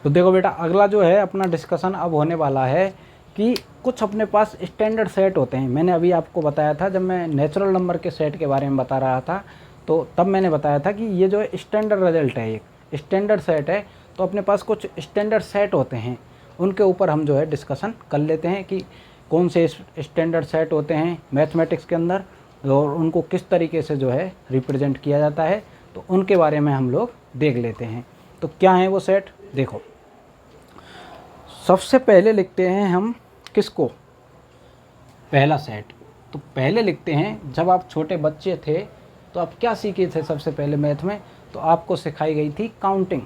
तो देखो बेटा, अगला जो है अपना डिस्कशन अब होने वाला है कि कुछ अपने पास स्टैंडर्ड सेट होते हैं। मैंने अभी आपको बताया था, जब मैं नेचुरल नंबर के सेट के बारे में बता रहा था, तो तब मैंने बताया था कि ये जो है स्टैंडर्ड रिजल्ट है, एक स्टैंडर्ड सेट है। तो अपने पास कुछ स्टैंडर्ड सेट होते हैं, उनके ऊपर हम जो है डिस्कशन कर लेते हैं कि कौन से स्टैंडर्ड सेट होते हैं मैथमेटिक्स के अंदर, और उनको किस तरीके से जो है रिप्रेजेंट किया जाता है। तो उनके बारे में हम लोग देख लेते हैं। तो क्या है वो सेट? देखो, सबसे पहले लिखते हैं हम किसको? पहला सेट। तो पहले लिखते हैं, जब आप छोटे बच्चे थे तो आप क्या सीखे थे सबसे पहले मैथ में? तो आपको सिखाई गई थी काउंटिंग।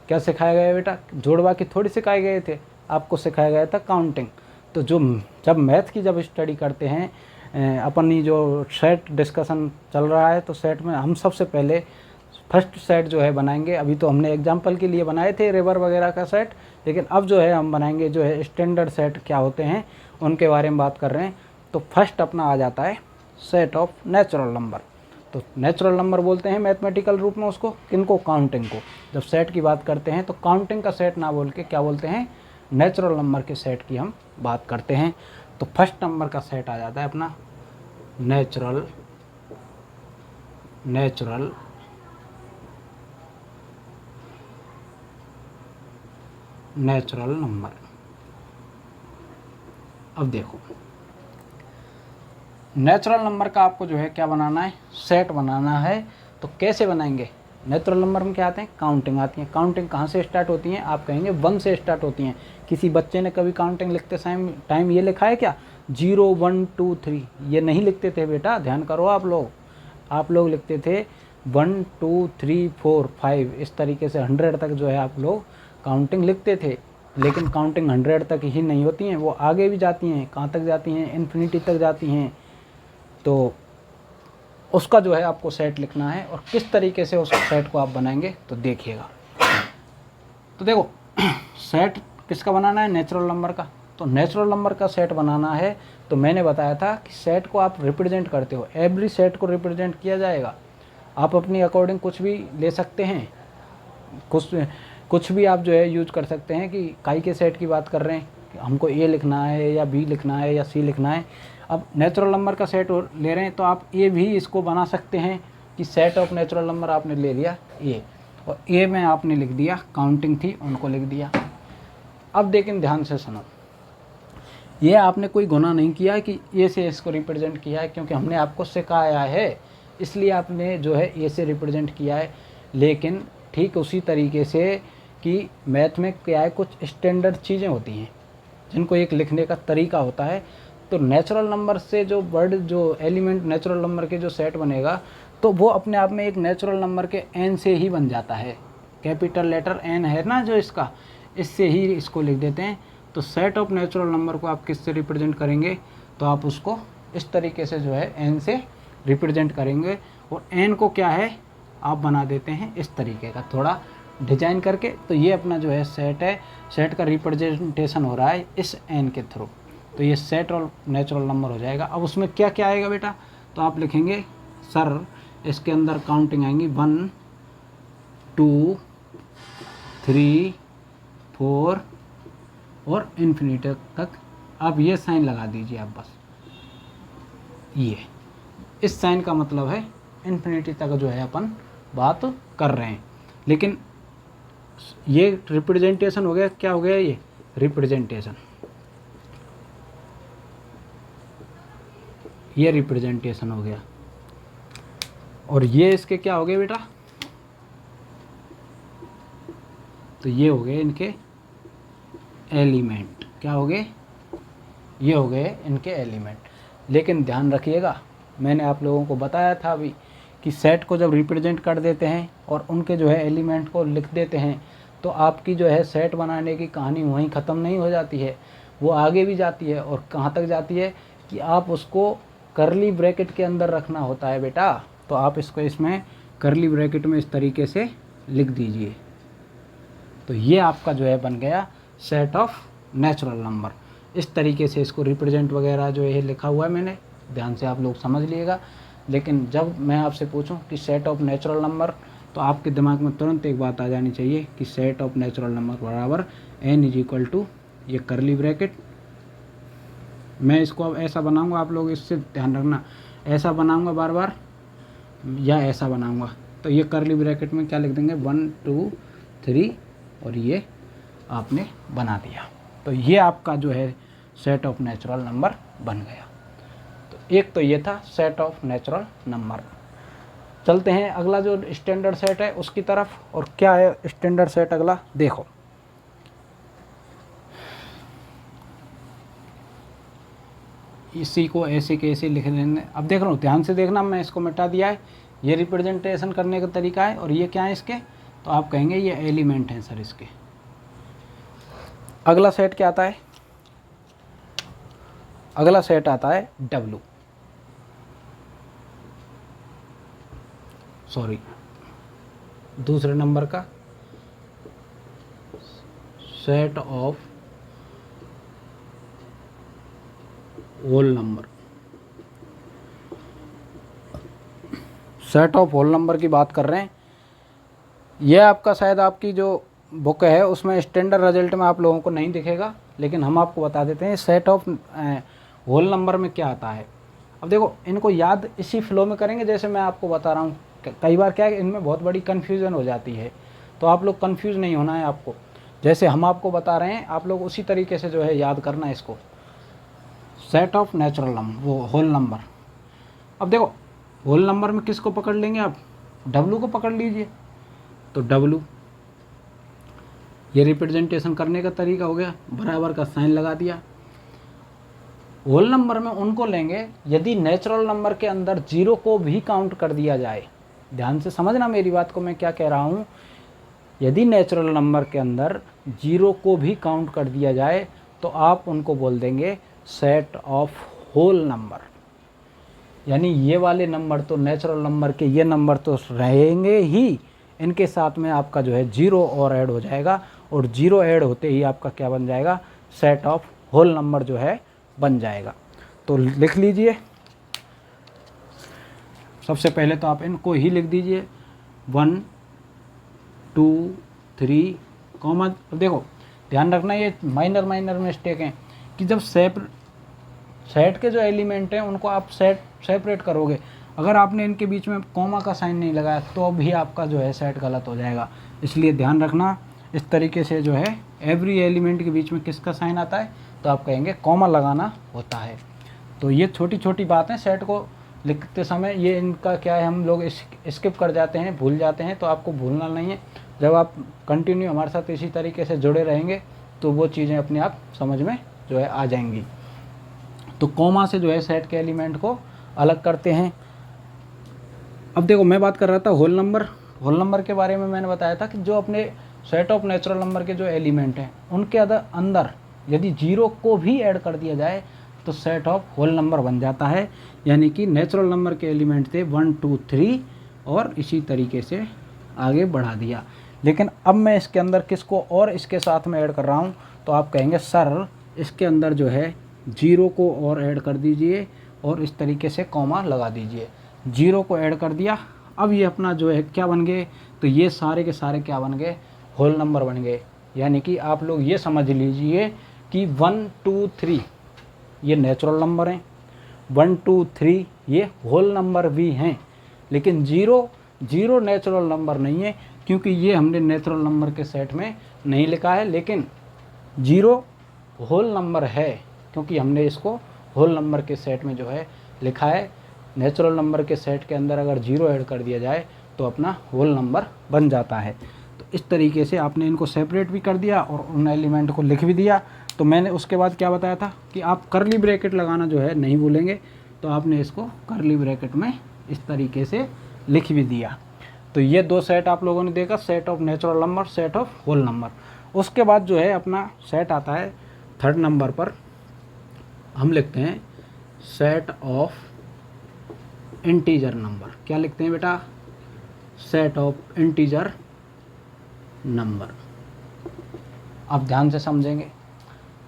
क्या सिखाया गया बेटा? जोड़वा की थोड़ी सिखाए गए थे, आपको सिखाया गया था काउंटिंग। तो जब मैथ की जब स्टडी करते हैं, अपनी जो सेट डिस्कशन चल रहा है, तो सेट में हम सबसे पहले फर्स्ट सेट जो है बनाएंगे। अभी तो हमने एग्जांपल के लिए बनाए थे रिवर वगैरह का सेट, लेकिन अब जो है हम बनाएंगे जो है स्टैंडर्ड सेट क्या होते हैं उनके बारे में बात कर रहे हैं। तो फर्स्ट अपना आ जाता है सेट ऑफ नेचुरल नंबर। तो नेचुरल नंबर बोलते हैं मैथमेटिकल रूप में उसको, किनको? काउंटिंग को। जब सेट की बात करते हैं तो काउंटिंग का सेट ना बोल के क्या बोलते हैं? नेचुरल नंबर के सेट की हम बात करते हैं। तो फर्स्ट नंबर का सेट आ जाता है अपना नेचुरल नंबर। अब देखो, नेचुरल नंबर का आपको जो है क्या बनाना है? सेट बनाना है। तो कैसे बनाएंगे? नेचुरल नंबर में क्या आते हैं? काउंटिंग आती है। काउंटिंग कहाँ से स्टार्ट होती हैं? आप कहेंगे 1 से स्टार्ट होती हैं। किसी बच्चे ने कभी काउंटिंग लिखते टाइम ये लिखा है क्या? 0 1 2 3 ये नहीं लिखते थे बेटा, ध्यान करो। आप लोग लिखते थे 1 2 3 4 5, इस तरीके से 100 तक जो है आप लोग काउंटिंग लिखते थे। लेकिन काउंटिंग 100 तक ही नहीं होती हैं, वो आगे भी जाती हैं। कहाँ तक जाती हैं? इन्फिनिटी तक जाती हैं। तो उसका जो है आपको सेट लिखना है, और किस तरीके से उस सेट को आप बनाएंगे तो देखिएगा। तो देखो सेट किसका बनाना है? नेचुरल नंबर का। तो नेचुरल नंबर का सेट बनाना है, तो मैंने बताया था कि सेट को आप रिप्रेजेंट करते हो, एवरी सेट को रिप्रेजेंट किया जाएगा। आप अपनी अकॉर्डिंग कुछ भी ले सकते हैं, कुछ भी आप जो है यूज कर सकते हैं कि काई के सेट की बात कर रहे हैं कि हमको ए लिखना है या बी लिखना है या सी लिखना है। अब नेचुरल नंबर का सेट ले रहे हैं तो आप ए भी इसको बना सकते हैं कि सेट ऑफ नेचुरल नंबर आपने ले लिया ए, और ए में आपने लिख दिया काउंटिंग थी उनको लिख दिया। अब लेकिन ध्यान से सुनो, ये आपने कोई गुनाह नहीं किया कि ए से इसको रिप्रेजेंट किया है, क्योंकि हमने आपको सिखाया है इसलिए आपने जो है ए से रिप्रेजेंट किया है। लेकिन ठीक उसी तरीके से कि मैथ में क्या है, कुछ स्टैंडर्ड चीज़ें होती हैं जिनको एक लिखने का तरीका होता है। तो नेचुरल नंबर से जो वर्ड, जो एलिमेंट नेचुरल नंबर के जो सेट बनेगा, तो वो अपने आप में एक नेचुरल नंबर के एन से ही बन जाता है। कैपिटल लेटर एन है ना जो इसका, इससे ही इसको लिख देते हैं। तो सेट ऑफ नेचुरल नंबर को आप किससे रिप्रेजेंट करेंगे? तो आप उसको इस तरीके से जो है एन से रिप्रेजेंट करेंगे, और एन को क्या है आप बना देते हैं इस तरीके का थोड़ा डिजाइन करके। तो ये अपना जो है सेट है, सेट का रिप्रेजेंटेशन हो रहा है इस एन के थ्रू। तो ये सेट और नेचुरल नंबर हो जाएगा। अब उसमें क्या क्या आएगा बेटा? तो आप लिखेंगे सर इसके अंदर काउंटिंग आएंगी 1 2 3 4 और इन्फिनिटी तक। आप ये साइन लगा दीजिए आप बस, ये इस साइन का मतलब है इन्फिनिटी तक जो है अपन बात कर रहे हैं। लेकिन ये रिप्रेजेंटेशन हो गया, क्या हो गया? ये रिप्रेजेंटेशन, ये रिप्रेजेंटेशन हो गया। और ये इसके क्या हो गए बेटा? तो ये हो गए इनके एलिमेंट। क्या हो गए? ये हो गए इनके एलिमेंट। लेकिन ध्यान रखिएगा, मैंने आप लोगों को बताया था अभी कि सेट को जब रिप्रेजेंट कर देते हैं और उनके जो है एलिमेंट को लिख देते हैं, तो आपकी जो है सेट बनाने की कहानी वहीं ख़त्म नहीं हो जाती है, वो आगे भी जाती है। और कहाँ तक जाती है कि आप उसको करली ब्रैकेट के अंदर रखना होता है बेटा। तो आप इसको इसमें करली ब्रैकेट में इस तरीके से लिख दीजिए। तो ये आपका जो है बन गया सेट ऑफ नेचुरल नंबर। इस तरीके से इसको रिप्रेजेंट वगैरह जो है लिखा हुआ है मैंने, ध्यान से आप लोग समझ लीजिएगा। लेकिन जब मैं आपसे पूछूं कि सेट ऑफ नेचुरल नंबर, तो आपके दिमाग में तुरंत एक बात आ जानी चाहिए कि सेट ऑफ नेचुरल नंबर बराबर n इज इक्वल टू ये करली ब्रैकेट। मैं इसको अब ऐसा बनाऊंगा, आप लोग इससे ध्यान रखना, ऐसा बनाऊंगा बार बार या ऐसा बनाऊंगा। तो ये करली ब्रैकेट में क्या लिख देंगे 1 2 3 और ये आपने बना दिया। तो ये आपका जो है सेट ऑफ नेचुरल नंबर बन गया। तो एक तो ये था सेट ऑफ नेचुरल नंबर। चलते हैं अगला जो स्टैंडर्ड सेट है उसकी तरफ। और क्या है स्टैंडर्ड सेट अगला? देखो इसी को ऐसे के ऐसे लिख लेंगे। अब देख रहा हूँ, ध्यान से देखना, मैं इसको मिटा दिया है। ये रिप्रेजेंटेशन करने का तरीका है। और ये क्या है इसके? तो आप कहेंगे ये एलिमेंट हैं सर इसके। अगला सेट क्या आता है? अगला सेट आता है W, सॉरी दूसरे नंबर का set of whole number. Set of whole number की बात कर रहे हैं। यह आपका शायद आपकी जो बुक है उसमें स्टैंडर्ड रिजल्ट में आप लोगों को नहीं दिखेगा, लेकिन हम आपको बता देते हैं सेट ऑफ होल नंबर में क्या आता है। अब देखो इनको याद इसी फ्लो में करेंगे जैसे मैं आपको बता रहा हूँ। कई बार क्या है इनमें बहुत बड़ी कन्फ्यूज़न हो जाती है, तो आप लोग कन्फ्यूज़ नहीं होना है आपको। जैसे हम आपको बता रहे हैं आप लोग उसी तरीके से जो है याद करना है इसको। सेट ऑफ नेचुरल नंबर, वो होल नंबर। अब देखो होल नंबर में किसको पकड़ लेंगे आप? W को पकड़ लीजिए। तो W ये रिप्रेजेंटेशन करने का तरीका हो गया, बराबर का साइन लगा दिया। होल नंबर में उनको लेंगे यदि नेचुरल नंबर के अंदर 0 को भी काउंट कर दिया जाए। ध्यान से समझना मेरी बात को, मैं क्या कह रहा हूँ। यदि नेचुरल नंबर के अंदर 0 को भी काउंट कर दिया जाए तो आप उनको बोल देंगे सेट ऑफ होल नंबर। यानी ये वाले नंबर तो नेचुरल नंबर के ये नंबर तो रहेंगे ही, इनके साथ में आपका जो है 0 और ऐड हो जाएगा, और 0 ऐड होते ही आपका क्या बन जाएगा, सेट ऑफ होल नंबर जो है बन जाएगा। तो लिख लीजिए, सबसे पहले तो आप इनको ही लिख दीजिए 1 2 3 कॉमा। अब देखो ध्यान रखना, ये माइनर मिस्टेक हैं कि जब सेट के जो एलिमेंट हैं उनको आप सेपरेट करोगे, अगर आपने इनके बीच में कॉमा का साइन नहीं लगाया तो भी आपका जो है सेट गलत हो जाएगा। इसलिए ध्यान रखना, इस तरीके से जो है एवरी एलिमेंट के बीच में किसका साइन आता है, तो आप कहेंगे कॉमा लगाना होता है। तो ये छोटी छोटी बातें सेट को लिखते समय ये इनका क्या है, हम लोग स्किप कर जाते हैं, भूल जाते हैं, तो आपको भूलना नहीं है। जब आप कंटिन्यू हमारे साथ इसी तरीके से जुड़े रहेंगे तो वो चीज़ें अपने आप समझ में जो है आ जाएंगी। तो कॉमा से जो है सेट के एलिमेंट को अलग करते हैं। अब देखो मैं बात कर रहा था होल नंबर के बारे में। मैंने बताया था कि जो अपने सेट ऑफ नेचुरल नंबर के जो एलिमेंट हैं उनके अंदर यदि 0 को भी ऐड कर दिया जाए तो सेट ऑफ होल नंबर बन जाता है। यानी कि नेचुरल नंबर के एलिमेंट थे 1 2 3 और इसी तरीके से आगे बढ़ा दिया। लेकिन अब मैं इसके अंदर किसको और इसके साथ में ऐड कर रहा हूँ, तो आप कहेंगे सर इसके अंदर जो है 0 को और ऐड कर दीजिए और इस तरीके से कॉमा लगा दीजिए। 0 को ऐड कर दिया, अब ये अपना जो है क्या बन गए, तो ये सारे के सारे क्या बन गए, होल नंबर बन गए। यानी कि आप लोग ये समझ लीजिए कि 1 2 3 ये नेचुरल नंबर हैं, 1 2 3 ये होल नंबर भी हैं, लेकिन 0 नेचुरल नंबर नहीं है, क्योंकि ये हमने नेचुरल नंबर के सेट में नहीं लिखा है। लेकिन 0 होल नंबर है, क्योंकि हमने इसको होल नंबर के सेट में जो है लिखा है। नेचुरल नंबर के सेट के अंदर अगर 0 ऐड कर दिया जाए तो अपना होल नंबर बन जाता है। तो इस तरीके से आपने इनको सेपरेट भी कर दिया और उन एलिमेंट को लिख भी दिया। तो मैंने उसके बाद क्या बताया था कि आप कर्ली ब्रैकेट लगाना जो है नहीं भूलेंगे, तो आपने इसको कर्ली ब्रैकेट में इस तरीके से लिख भी दिया। तो ये 2 सेट आप लोगों ने देखा, set of natural number, set of whole number. उसके बाद जो है अपना सेट आता है 3rd नंबर पर, हम लिखते हैं सेट ऑफ इंटीजर नंबर। क्या लिखते हैं बेटा, सेट ऑफ इंटीजर नंबर। आप ध्यान से समझेंगे,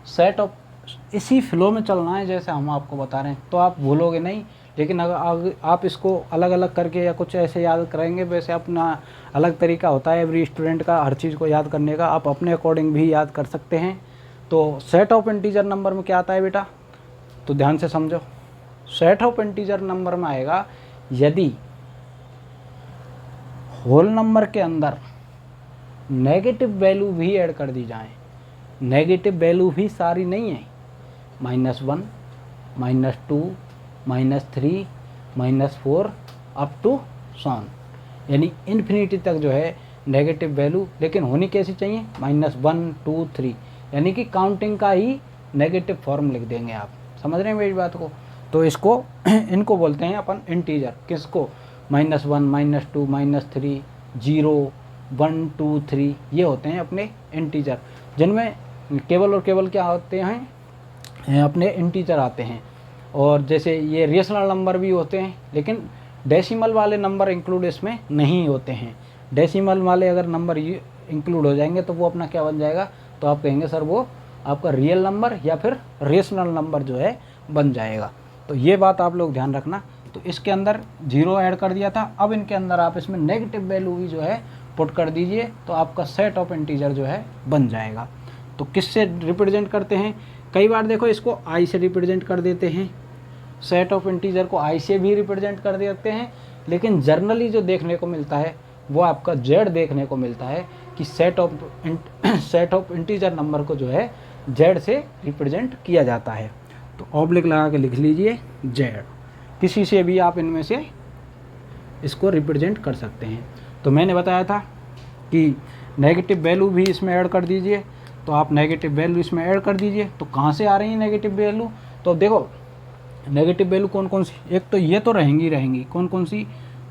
सेट ऑफ इसी फ्लो में चलना है जैसे हम आपको बता रहे हैं, तो आप भूलोगे नहीं। लेकिन अगर आप इसको अलग अलग करके या कुछ ऐसे याद करेंगे, वैसे अपना अलग तरीका होता है एवरी स्टूडेंट का हर चीज़ को याद करने का, आप अपने अकॉर्डिंग भी याद कर सकते हैं। तो सेट ऑफ इंटीजर नंबर में क्या आता है बेटा, तो ध्यान से समझो। सेट ऑफ इंटीजर नंबर में आएगा यदि होल नंबर के अंदर नेगेटिव वैल्यू भी ऐड कर दी जाए। नेगेटिव वैल्यू भी सारी नहीं है, -1 -2 -3 -4 अप टू सॉन, यानी इन्फिनिटी तक जो है नेगेटिव वैल्यू, लेकिन होनी कैसी चाहिए, -1 2 3, यानी कि काउंटिंग का ही नेगेटिव फॉर्म लिख देंगे आप। समझ रहे हैं मेरी बात को। तो इसको इनको बोलते हैं अपन इंटीजर। किसको, -1 -2 -3 0 1 2 3 ये होते हैं अपने इंटीजर, जिनमें केवल और केवल क्या होते हैं, अपने इंटीजर आते हैं। और जैसे ये रेशनल नंबर भी होते हैं, लेकिन डेसिमल वाले नंबर इंक्लूड इसमें नहीं होते हैं। डेसिमल वाले अगर नंबर इंक्लूड हो जाएंगे तो वो अपना क्या बन जाएगा, तो आप कहेंगे सर वो आपका रियल नंबर या फिर रेशनल नंबर जो है बन जाएगा। तो ये बात आप लोग ध्यान रखना। तो इसके अंदर 0 ऐड कर दिया था, अब इनके अंदर आप इसमें नेगेटिव वैल्यू भी जो है पुट कर दीजिए, तो आपका सेट ऑफ इंटीजर जो है बन जाएगा। तो किससे रिप्रेजेंट करते हैं, कई बार देखो इसको आई से रिप्रेजेंट कर देते हैं, सेट ऑफ इंटीजर को आई से भी रिप्रेजेंट कर देते हैं, लेकिन जर्नली जो देखने को मिलता है वो आपका जेड देखने को मिलता है कि सेट ऑफ इंटीजर नंबर को जो है जेड से रिप्रेजेंट किया जाता है। तो ऑब्लिक लगा के लिख लीजिए जेड, किसी से भी आप इनमें से इसको रिप्रेजेंट कर सकते हैं। तो मैंने बताया था कि नेगेटिव वैल्यू भी इसमें ऐड कर दीजिए, तो आप नेगेटिव वैल्यू इसमें ऐड कर दीजिए। तो कहाँ से आ रही है नेगेटिव वैल्यू, तो देखो नेगेटिव वैल्यू कौन कौन सी, एक तो ये तो रहेंगी कौन कौन सी,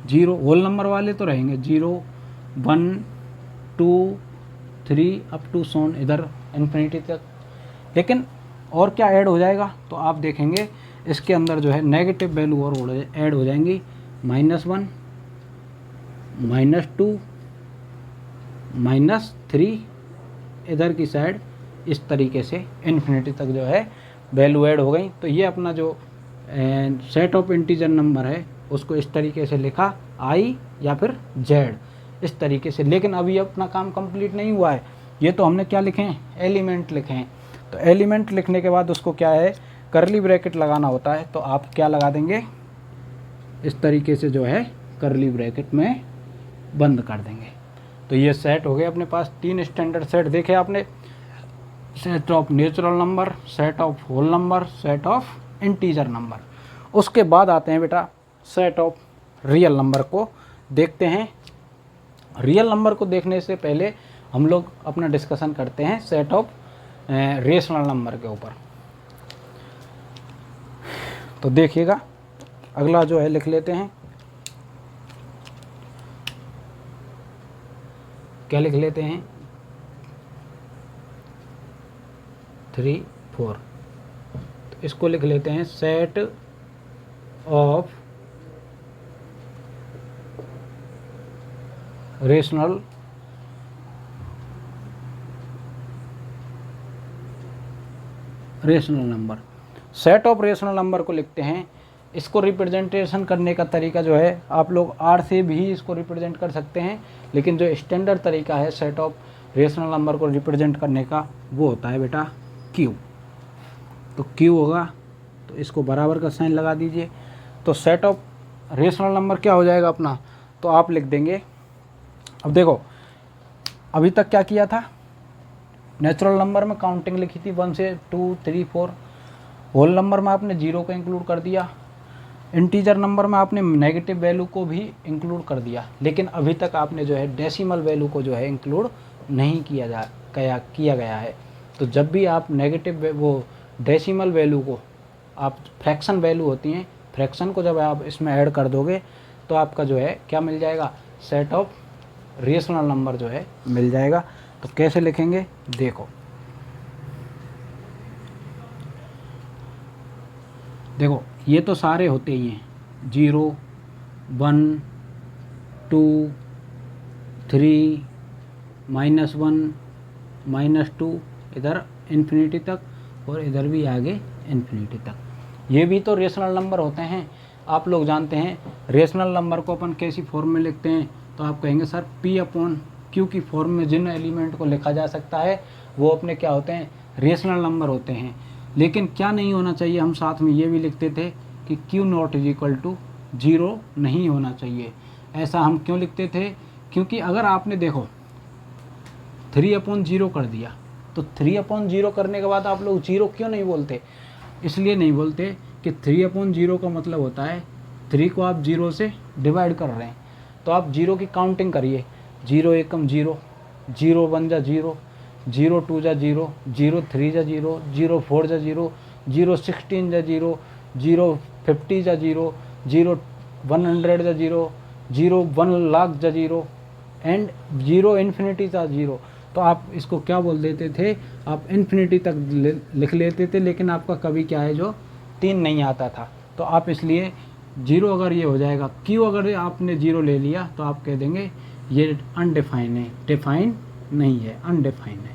0 होल नंबर वाले तो रहेंगे 0 1 2 3 अप टू सोन इधर इन्फिनिटी तक। लेकिन और क्या ऐड हो जाएगा, तो आप देखेंगे इसके अंदर जो है नेगेटिव वैल्यू और ऐड हो जाएंगी, -1 -2 -3 इधर की साइड इस तरीके से इन्फिनिटी तक जो है वैल्यू ऐड हो गई। तो ये अपना जो सेट ऑफ इंटीजर नंबर है उसको इस तरीके से लिखा i या फिर z इस तरीके से। लेकिन अभी अपना काम कंप्लीट नहीं हुआ है, ये तो हमने क्या लिखे हैं, एलिमेंट लिखे हैं। तो एलिमेंट लिखने के बाद उसको क्या है, करली ब्रैकेट लगाना होता है। तो आप क्या लगा देंगे, इस तरीके से जो है करली ब्रैकेट में बंद कर देंगे। तो ये सेट हो गए अपने पास 3 स्टैंडर्ड सेट देखे आपने, set of natural number, set of whole number, set of integer number. उसके बाद आते हैं बेटा सेट ऑफ रियल नंबर को देखते हैं। रियल नंबर को देखने से पहले हम लोग अपना डिस्कशन करते हैं सेट ऑफ रेशनल नंबर के ऊपर। तो देखिएगा अगला जो है लिख लेते हैं, क्या लिख लेते हैं, 3 4। तो इसको लिख लेते हैं set of rational number. Set of rational number को लिखते हैं, इसको रिप्रेजेंटेशन करने का तरीका जो है, आप लोग आर से भी इसको रिप्रेजेंट कर सकते हैं, लेकिन जो स्टैंडर्ड तरीका है सेट ऑफ रेशनल नंबर को रिप्रेजेंट करने का वो होता है बेटा क्यू। तो क्यू होगा, तो इसको बराबर का साइन लगा दीजिए। तो सेट ऑफ रेशनल नंबर क्या हो जाएगा अपना, तो आप लिख देंगे, अब देखो अभी तक क्या किया था, नेचुरल नंबर में काउंटिंग लिखी थी 1 से 2 3 4, होल नंबर में आपने 0 को इंक्लूड कर दिया, इंटीजर नंबर में आपने नेगेटिव वैल्यू को भी इंक्लूड कर दिया। लेकिन अभी तक आपने जो है डेसिमल वैल्यू को जो है इंक्लूड नहीं किया गया है। तो जब भी आप नेगेटिव वो डेसिमल वैल्यू को, आप फ्रैक्शन वैल्यू होती हैं, फ्रैक्शन को जब आप इसमें ऐड कर दोगे तो आपका जो है क्या मिल जाएगा, सेट ऑफ रेशनल नंबर जो है मिल जाएगा। तो कैसे लिखेंगे देखो, ये तो सारे होते ही हैं, 0 1 2 3 -1 -2 इधर इन्फिनिटी तक, और इधर भी आगे इन्फिनिटी तक। ये भी तो रेशनल नंबर होते हैं। आप लोग जानते हैं रेशनल नंबर को अपन कैसी फॉर्म में लिखते हैं, तो आप कहेंगे सर P/Q की फॉर्म में जिन एलिमेंट को लिखा जा सकता है वो अपने क्या होते हैं, रेशनल नंबर होते हैं। लेकिन क्या नहीं होना चाहिए, हम साथ में ये भी लिखते थे कि Q ≠ 0 नहीं होना चाहिए। ऐसा हम क्यों लिखते थे, क्योंकि अगर आपने देखो 3/0 कर दिया, तो 3/0 करने के बाद आप लोग 0 क्यों नहीं बोलते, इसलिए नहीं बोलते कि 3/0 का मतलब होता है 3 को आप 0 से डिवाइड कर रहे हैं। तो आप 0 की काउंटिंग करिए, 0 एकम 0, 0 1 जा 0, 0 2 जा 0, 0 3 जा 0, 0 4 जा 0, 0 16 जा 0, 0 50 जा 0, 0 100 जा 0, 0 1 लाख जा 0 एंड 0 इन्फिनिटी जा 0। तो आप इसको क्या बोल देते थे, आप इन्फिनिटी तक लिख लेते थे, लेकिन आपका कभी क्या है जो 3 नहीं आता था। तो आप इसलिए 0 अगर ये हो जाएगा, क्यों अगर आपने 0 ले लिया तो आप कह देंगे ये अनडिफाइन है, डिफाइन नहीं है, अनडिफाइन है,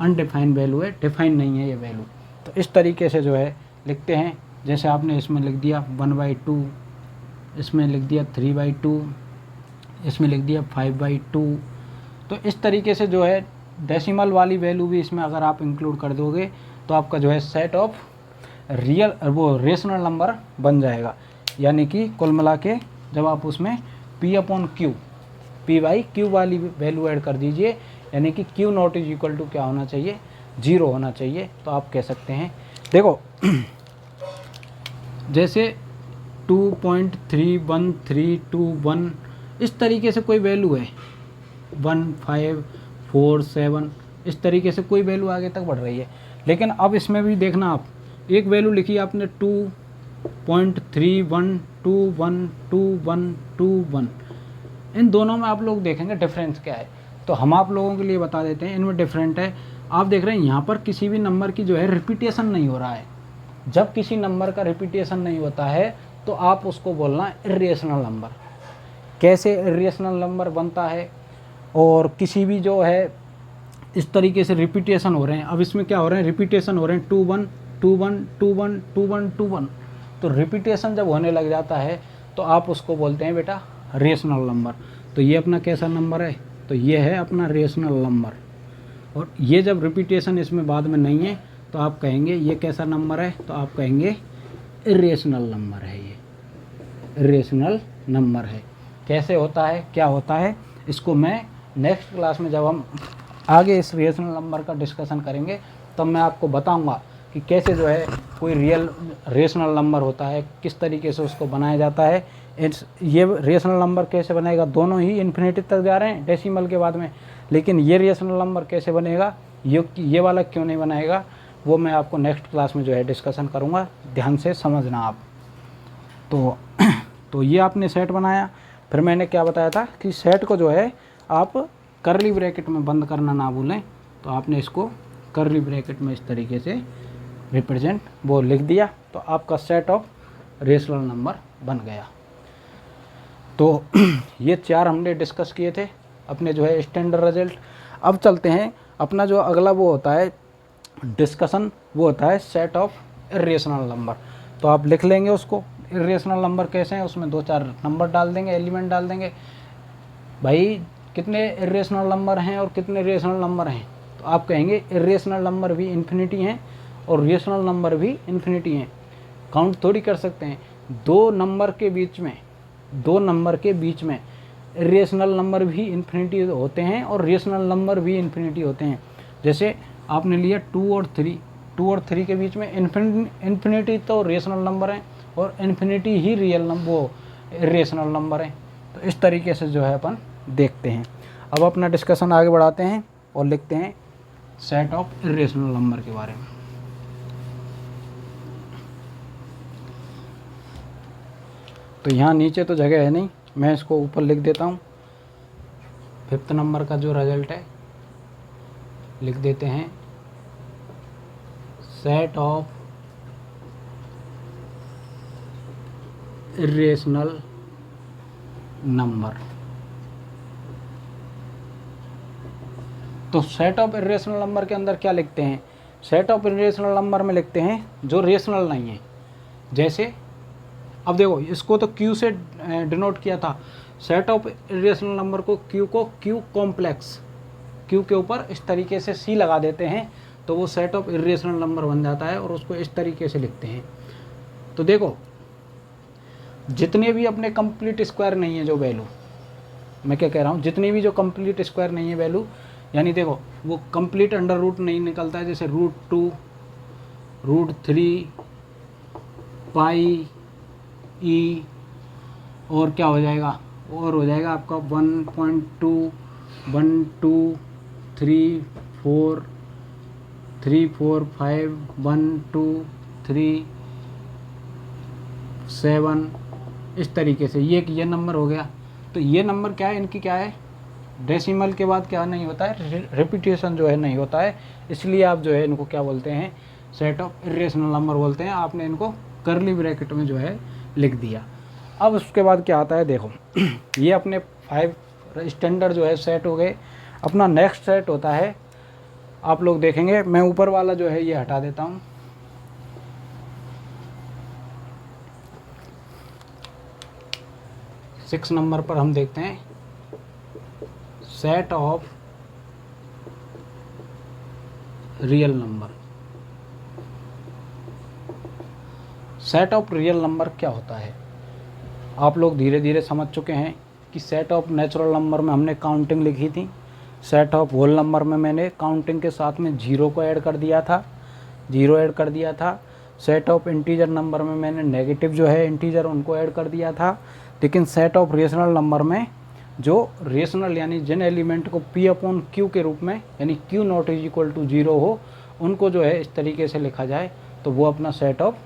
अनडिफाइन वैल्यू है, डिफाइन नहीं है ये वैल्यू। तो इस तरीके से जो है लिखते हैं, जैसे आपने इसमें लिख दिया 1/2, इसमें लिख दिया 3/2, इसमें लिख दिया 5/2। तो इस तरीके से जो है डेसिमल वाली वैल्यू भी इसमें अगर आप इंक्लूड कर दोगे तो आपका जो है सेट ऑफ रेशनल नंबर बन जाएगा। यानी कि कुल मिला के जब आप उसमें P/Q वाली वैल्यू ऐड कर दीजिए, यानी कि Q ≠ क्या होना चाहिए, 0 होना चाहिए। तो आप कह सकते हैं, देखो जैसे 2.31321 इस तरीके से कोई वैल्यू है, 1 5 4 7 इस तरीके से कोई वैल्यू आगे तक बढ़ रही है। लेकिन अब इसमें भी देखना, आप एक वैल्यू लिखी आपने 2.312121, इन दोनों में आप लोग देखेंगे डिफरेंस क्या है। तो हम आप लोगों के लिए बता देते हैं, इनमें डिफरेंट है। आप देख रहे हैं यहाँ पर किसी भी नंबर की जो है रिपीटेशन नहीं हो रहा है। जब किसी नंबर का रिपीटेशन नहीं होता है तो आप उसको बोलना इर्रेशनल नंबर। कैसे इर्रेशनल नंबर बनता है, और किसी भी जो है इस तरीके से रिपीटेशन हो रहे हैं। अब इसमें क्या हो रहे हैं, रिपीटेशन हो रहे हैं 2 1 2 1 2 1 2 1 2 1। तो रिपीटेशन जब होने लग जाता है तो आप उसको बोलते हैं बेटा रेशनल नंबर। तो ये अपना कैसा नंबर है, तो ये है अपना रेशनल नंबर। और ये जब रिपीटेशन इसमें बाद में नहीं है तो आप कहेंगे ये कैसा नंबर है, तो आप कहेंगे इर्रेशनल नंबर है। ये इर्रेशनल नंबर है। कैसे होता है, क्या होता है, इसको मैं नेक्स्ट क्लास में जब हम आगे इस रेशनल नंबर का डिस्कशन करेंगे तब मैं आपको बताऊंगा कि कैसे जो है कोई रियल रेशनल नंबर होता है, किस तरीके से उसको बनाया जाता है। ये रेशनल नंबर कैसे बनेगा, दोनों ही इन्फिनिटी तक जा रहे हैं डेसिमल के बाद में, लेकिन ये रेशनल नंबर कैसे बनेगा, ये वाला क्यों नहीं बनाएगा, वो मैं आपको नेक्स्ट क्लास में जो है डिस्कशन करूँगा। ध्यान से समझना आप। तो ये आपने सेट बनाया। फिर मैंने क्या बताया था कि सेट को जो है आप कर्ली ब्रैकेट में बंद करना ना भूलें। तो आपने इसको कर्ली ब्रैकेट में इस तरीके से रिप्रेजेंट वो लिख दिया, तो आपका सेट ऑफ रेशनल नंबर बन गया। तो ये 4 हमने डिस्कस किए थे अपने जो है स्टैंडर्ड रिजल्ट। अब चलते हैं अपना जो अगला वो होता है डिस्कशन, वो होता है सेट ऑफ इर्रेशनल नंबर। तो आप लिख लेंगे उसको, इर्रेशनल नंबर कैसे हैं, उसमें 2-4 नंबर डाल देंगे, एलिमेंट डाल देंगे। भाई कितने इर्रेशनल नंबर हैं और कितने रेशनल नंबर हैं, तो आप कहेंगे इर्रेशनल नंबर भी इन्फिनिटी हैं और रेशनल नंबर भी इन्फिनिटी हैं। काउंट थोड़ी कर सकते हैं। दो नंबर के बीच में इर्रेशनल नंबर भी इन्फिनिटी होते हैं और रेशनल नंबर भी इन्फिनिटी होते हैं। जैसे आपने लिया 2 और 3 के बीच में इन्फिनिटी तो रेशनल नंबर है और इन्फिनिटी ही रियल नंबर वो इर्रेशनल नंबर है। तो इस तरीके से जो है अपन देखते हैं। अब अपना डिस्कशन आगे बढ़ाते हैं और लिखते हैं सेट ऑफ इर्रेशनल नंबर के बारे में। तो यहाँ नीचे तो जगह है नहीं, मैं इसको ऊपर लिख देता हूँ। 5th नंबर का जो रिजल्ट है लिख देते हैं सेट ऑफ इर्रेशनल नंबर। तो सेट ऑफ इर्रेशनल नंबर के अंदर क्या लिखते हैं, सेट ऑफ इर्रेशनल नंबर में लिखते हैं जो रेशनल नहीं है। जैसे अब देखो इसको तो Q से डिनोट किया था, सेट ऑफ इर्रेशनल नंबर को Q कॉम्प्लेक्स, Q के ऊपर इस तरीके से C लगा देते हैं तो वो सेट ऑफ इर्रेशनल नंबर बन जाता है और उसको इस तरीके से लिखते हैं। तो देखो जितने भी अपने कंप्लीट स्क्वायर नहीं है जो वैल्यू, मैं क्या कह रहा हूँ, जितनी भी जो कंप्लीट स्क्वायर नहीं है वैल्यू, यानी देखो वो कंप्लीट अंडर रूट नहीं निकलता है। जैसे √2 √3 पाई ई और क्या हो जाएगा, और हो जाएगा आपका 1.2 1 2 3 4 3 4 5 1 2 3 7 इस तरीके से ये नंबर हो गया। तो ये नंबर क्या है, इनकी क्या है, डेसिमल के बाद क्या नहीं होता है, रिपीटेशन जो है नहीं होता है, इसलिए आप जो है इनको क्या बोलते हैं, सेट ऑफ इर्रेशनल नंबर बोलते हैं। आपने इनको कर्ली ब्रैकेट में जो है लिख दिया। अब उसके बाद क्या आता है, देखो ये अपने 5 स्टैंडर्ड जो है सेट हो गए। अपना नेक्स्ट सेट होता है, आप लोग देखेंगे, मैं ऊपर वाला जो है ये हटा देता हूँ। सिक्स नंबर पर हम देखते हैं set of real number. Set of real number क्या होता है, आप लोग धीरे धीरे समझ चुके हैं कि सेट ऑफ नेचुरल नंबर में हमने काउंटिंग लिखी थी, सेट ऑफ होल नंबर में मैंने काउंटिंग के साथ में 0 को ऐड कर दिया था, 0 ऐड कर दिया था। सेट ऑफ इंटीजर नंबर में मैंने नेगेटिव जो है इंटीजर उनको ऐड कर दिया था। लेकिन सेट ऑफ रेशनल नंबर में जो रेशनल यानी जिन एलिमेंट को P/Q के रूप में यानी Q not is equal to 0 हो, उनको जो है इस तरीके से लिखा जाए तो वो अपना सेट ऑफ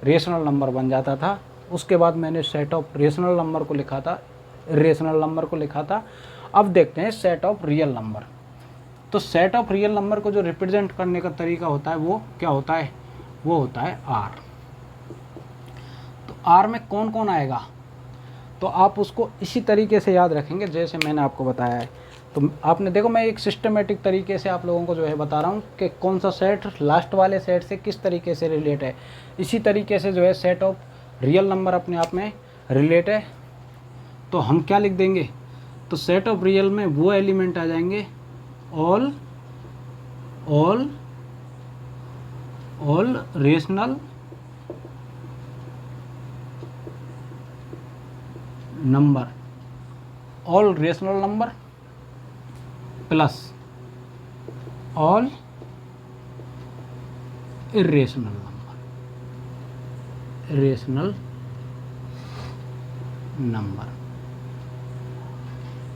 रेशनल नंबर बन जाता था। उसके बाद मैंने सेट ऑफ रेशनल नंबर को लिखा था इरेशनल नंबर को लिखा था। अब देखते हैं सेट ऑफ रियल नंबर। तो सेट ऑफ रियल नंबर को जो रिप्रेजेंट करने का तरीका होता है वो क्या होता है, वो होता है आर। तो आर में कौन कौन आएगा, तो आप उसको इसी तरीके से याद रखेंगे जैसे मैंने आपको बताया है। तो आपने देखो, मैं एक सिस्टमेटिक तरीके से आप लोगों को जो है बता रहा हूँ कि कौन सा सेट लास्ट वाले सेट से किस तरीके से रिलेट है। इसी तरीके से जो है सेट ऑफ रियल नंबर अपने आप में रिलेट है। तो हम क्या लिख देंगे, तो सेट ऑफ रियल में वो एलिमेंट आ जाएंगे all rational number, all rational number plus all irrational number.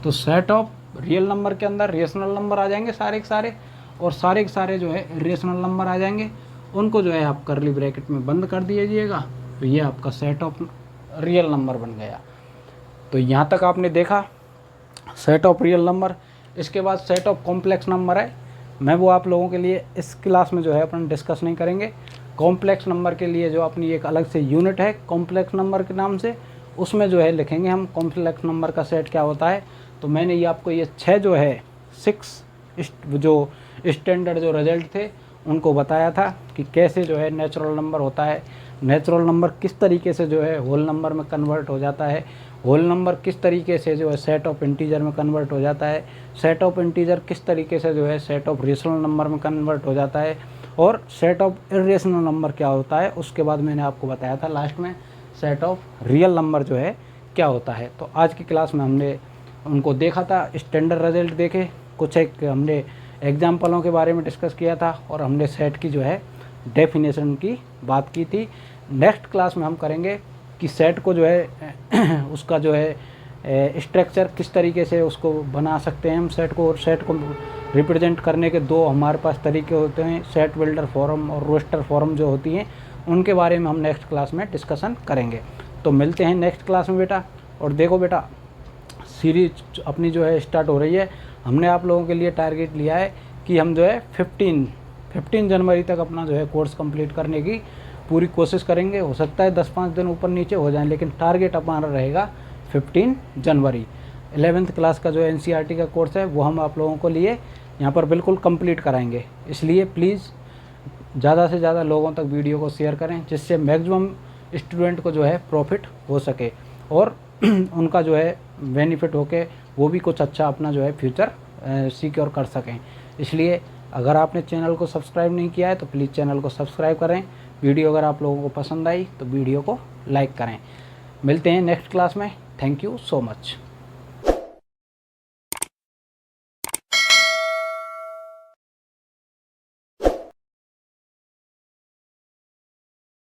तो सेट ऑफ रियल नंबर के अंदर रेशनल नंबर आ जाएंगे सारे के सारे, और सारे के सारे जो है इरेशनल नंबर आ जाएंगे। उनको जो है आप कर्ली ब्रैकेट में बंद कर दीजिएगा, तो ये आपका सेट ऑफ रियल नंबर बन गया। तो यहाँ तक आपने देखा सेट ऑफ रियल नंबर। इसके बाद सेट ऑफ कॉम्प्लेक्स नंबर है, मैं वो आप लोगों के लिए इस क्लास में जो है अपन डिस्कस नहीं करेंगे। कॉम्प्लेक्स नंबर के लिए जो अपनी एक अलग से यूनिट है कॉम्प्लेक्स नंबर के नाम से, उसमें जो है लिखेंगे हम कॉम्प्लेक्स नंबर का सेट क्या होता है। तो मैंने ये आपको ये 6 जो है 6 जो स्टैंडर्ड जो रिजल्ट थे उनको बताया था कि कैसे जो है नेचुरल नंबर होता है, नेचुरल नंबर किस तरीके से जो है होल नंबर में कन्वर्ट हो जाता है, होल नंबर किस तरीके से जो है सेट ऑफ इंटीजर में कन्वर्ट हो जाता है, सेट ऑफ इंटीजर किस तरीके से जो है सेट ऑफ रेशनल नंबर में कन्वर्ट हो जाता है, और सेट ऑफ इरेशनल नंबर क्या होता है। उसके बाद मैंने आपको बताया था लास्ट में सेट ऑफ रियल नंबर जो है क्या होता है। तो आज की क्लास में हमने उनको देखा था, स्टैंडर्ड रिजल्ट देखे, कुछ एक हमने एग्जाम्पलों के बारे में डिस्कस किया था, और हमने सेट की जो है डेफिनेशन की बात की थी। नेक्स्ट क्लास में हम करेंगे कि सेट को जो है उसका जो है स्ट्रक्चर किस तरीके से उसको बना सकते हैं हम सेट को, और सेट को रिप्रेजेंट करने के 2 हमारे पास तरीके होते हैं, सेट बिल्डर फॉर्म और रोस्टर फॉर्म जो होती हैं, उनके बारे में हम नेक्स्ट क्लास में डिस्कशन करेंगे। तो मिलते हैं नेक्स्ट क्लास में बेटा। और देखो बेटा, सीरीज अपनी जो है स्टार्ट हो रही है। हमने आप लोगों के लिए टारगेट लिया है कि हम जो है 15 जनवरी तक अपना जो है कोर्स कंप्लीट करने की पूरी कोशिश करेंगे। हो सकता है 10-5 दिन ऊपर नीचे हो जाए, लेकिन टारगेट हमारा रहेगा 15 जनवरी। 11th क्लास का जो NCERT का कोर्स है वो हम आप लोगों को लिए यहाँ पर बिल्कुल कंप्लीट कराएंगे। इसलिए प्लीज़ ज़्यादा से ज़्यादा लोगों तक वीडियो को शेयर करें, जिससे मैक्सिमम स्टूडेंट को जो है प्रॉफिट हो सके, और उनका जो है बेनिफिट होके वो भी कुछ अच्छा अपना जो है फ्यूचर सिक्योर कर सकें। इसलिए अगर आपने चैनल को सब्सक्राइब नहीं किया है तो प्लीज़ चैनल को सब्सक्राइब करें। वीडियो अगर आप लोगों को पसंद आई तो वीडियो को लाइक करें। मिलते हैं नेक्स्ट क्लास में। Thank you so much.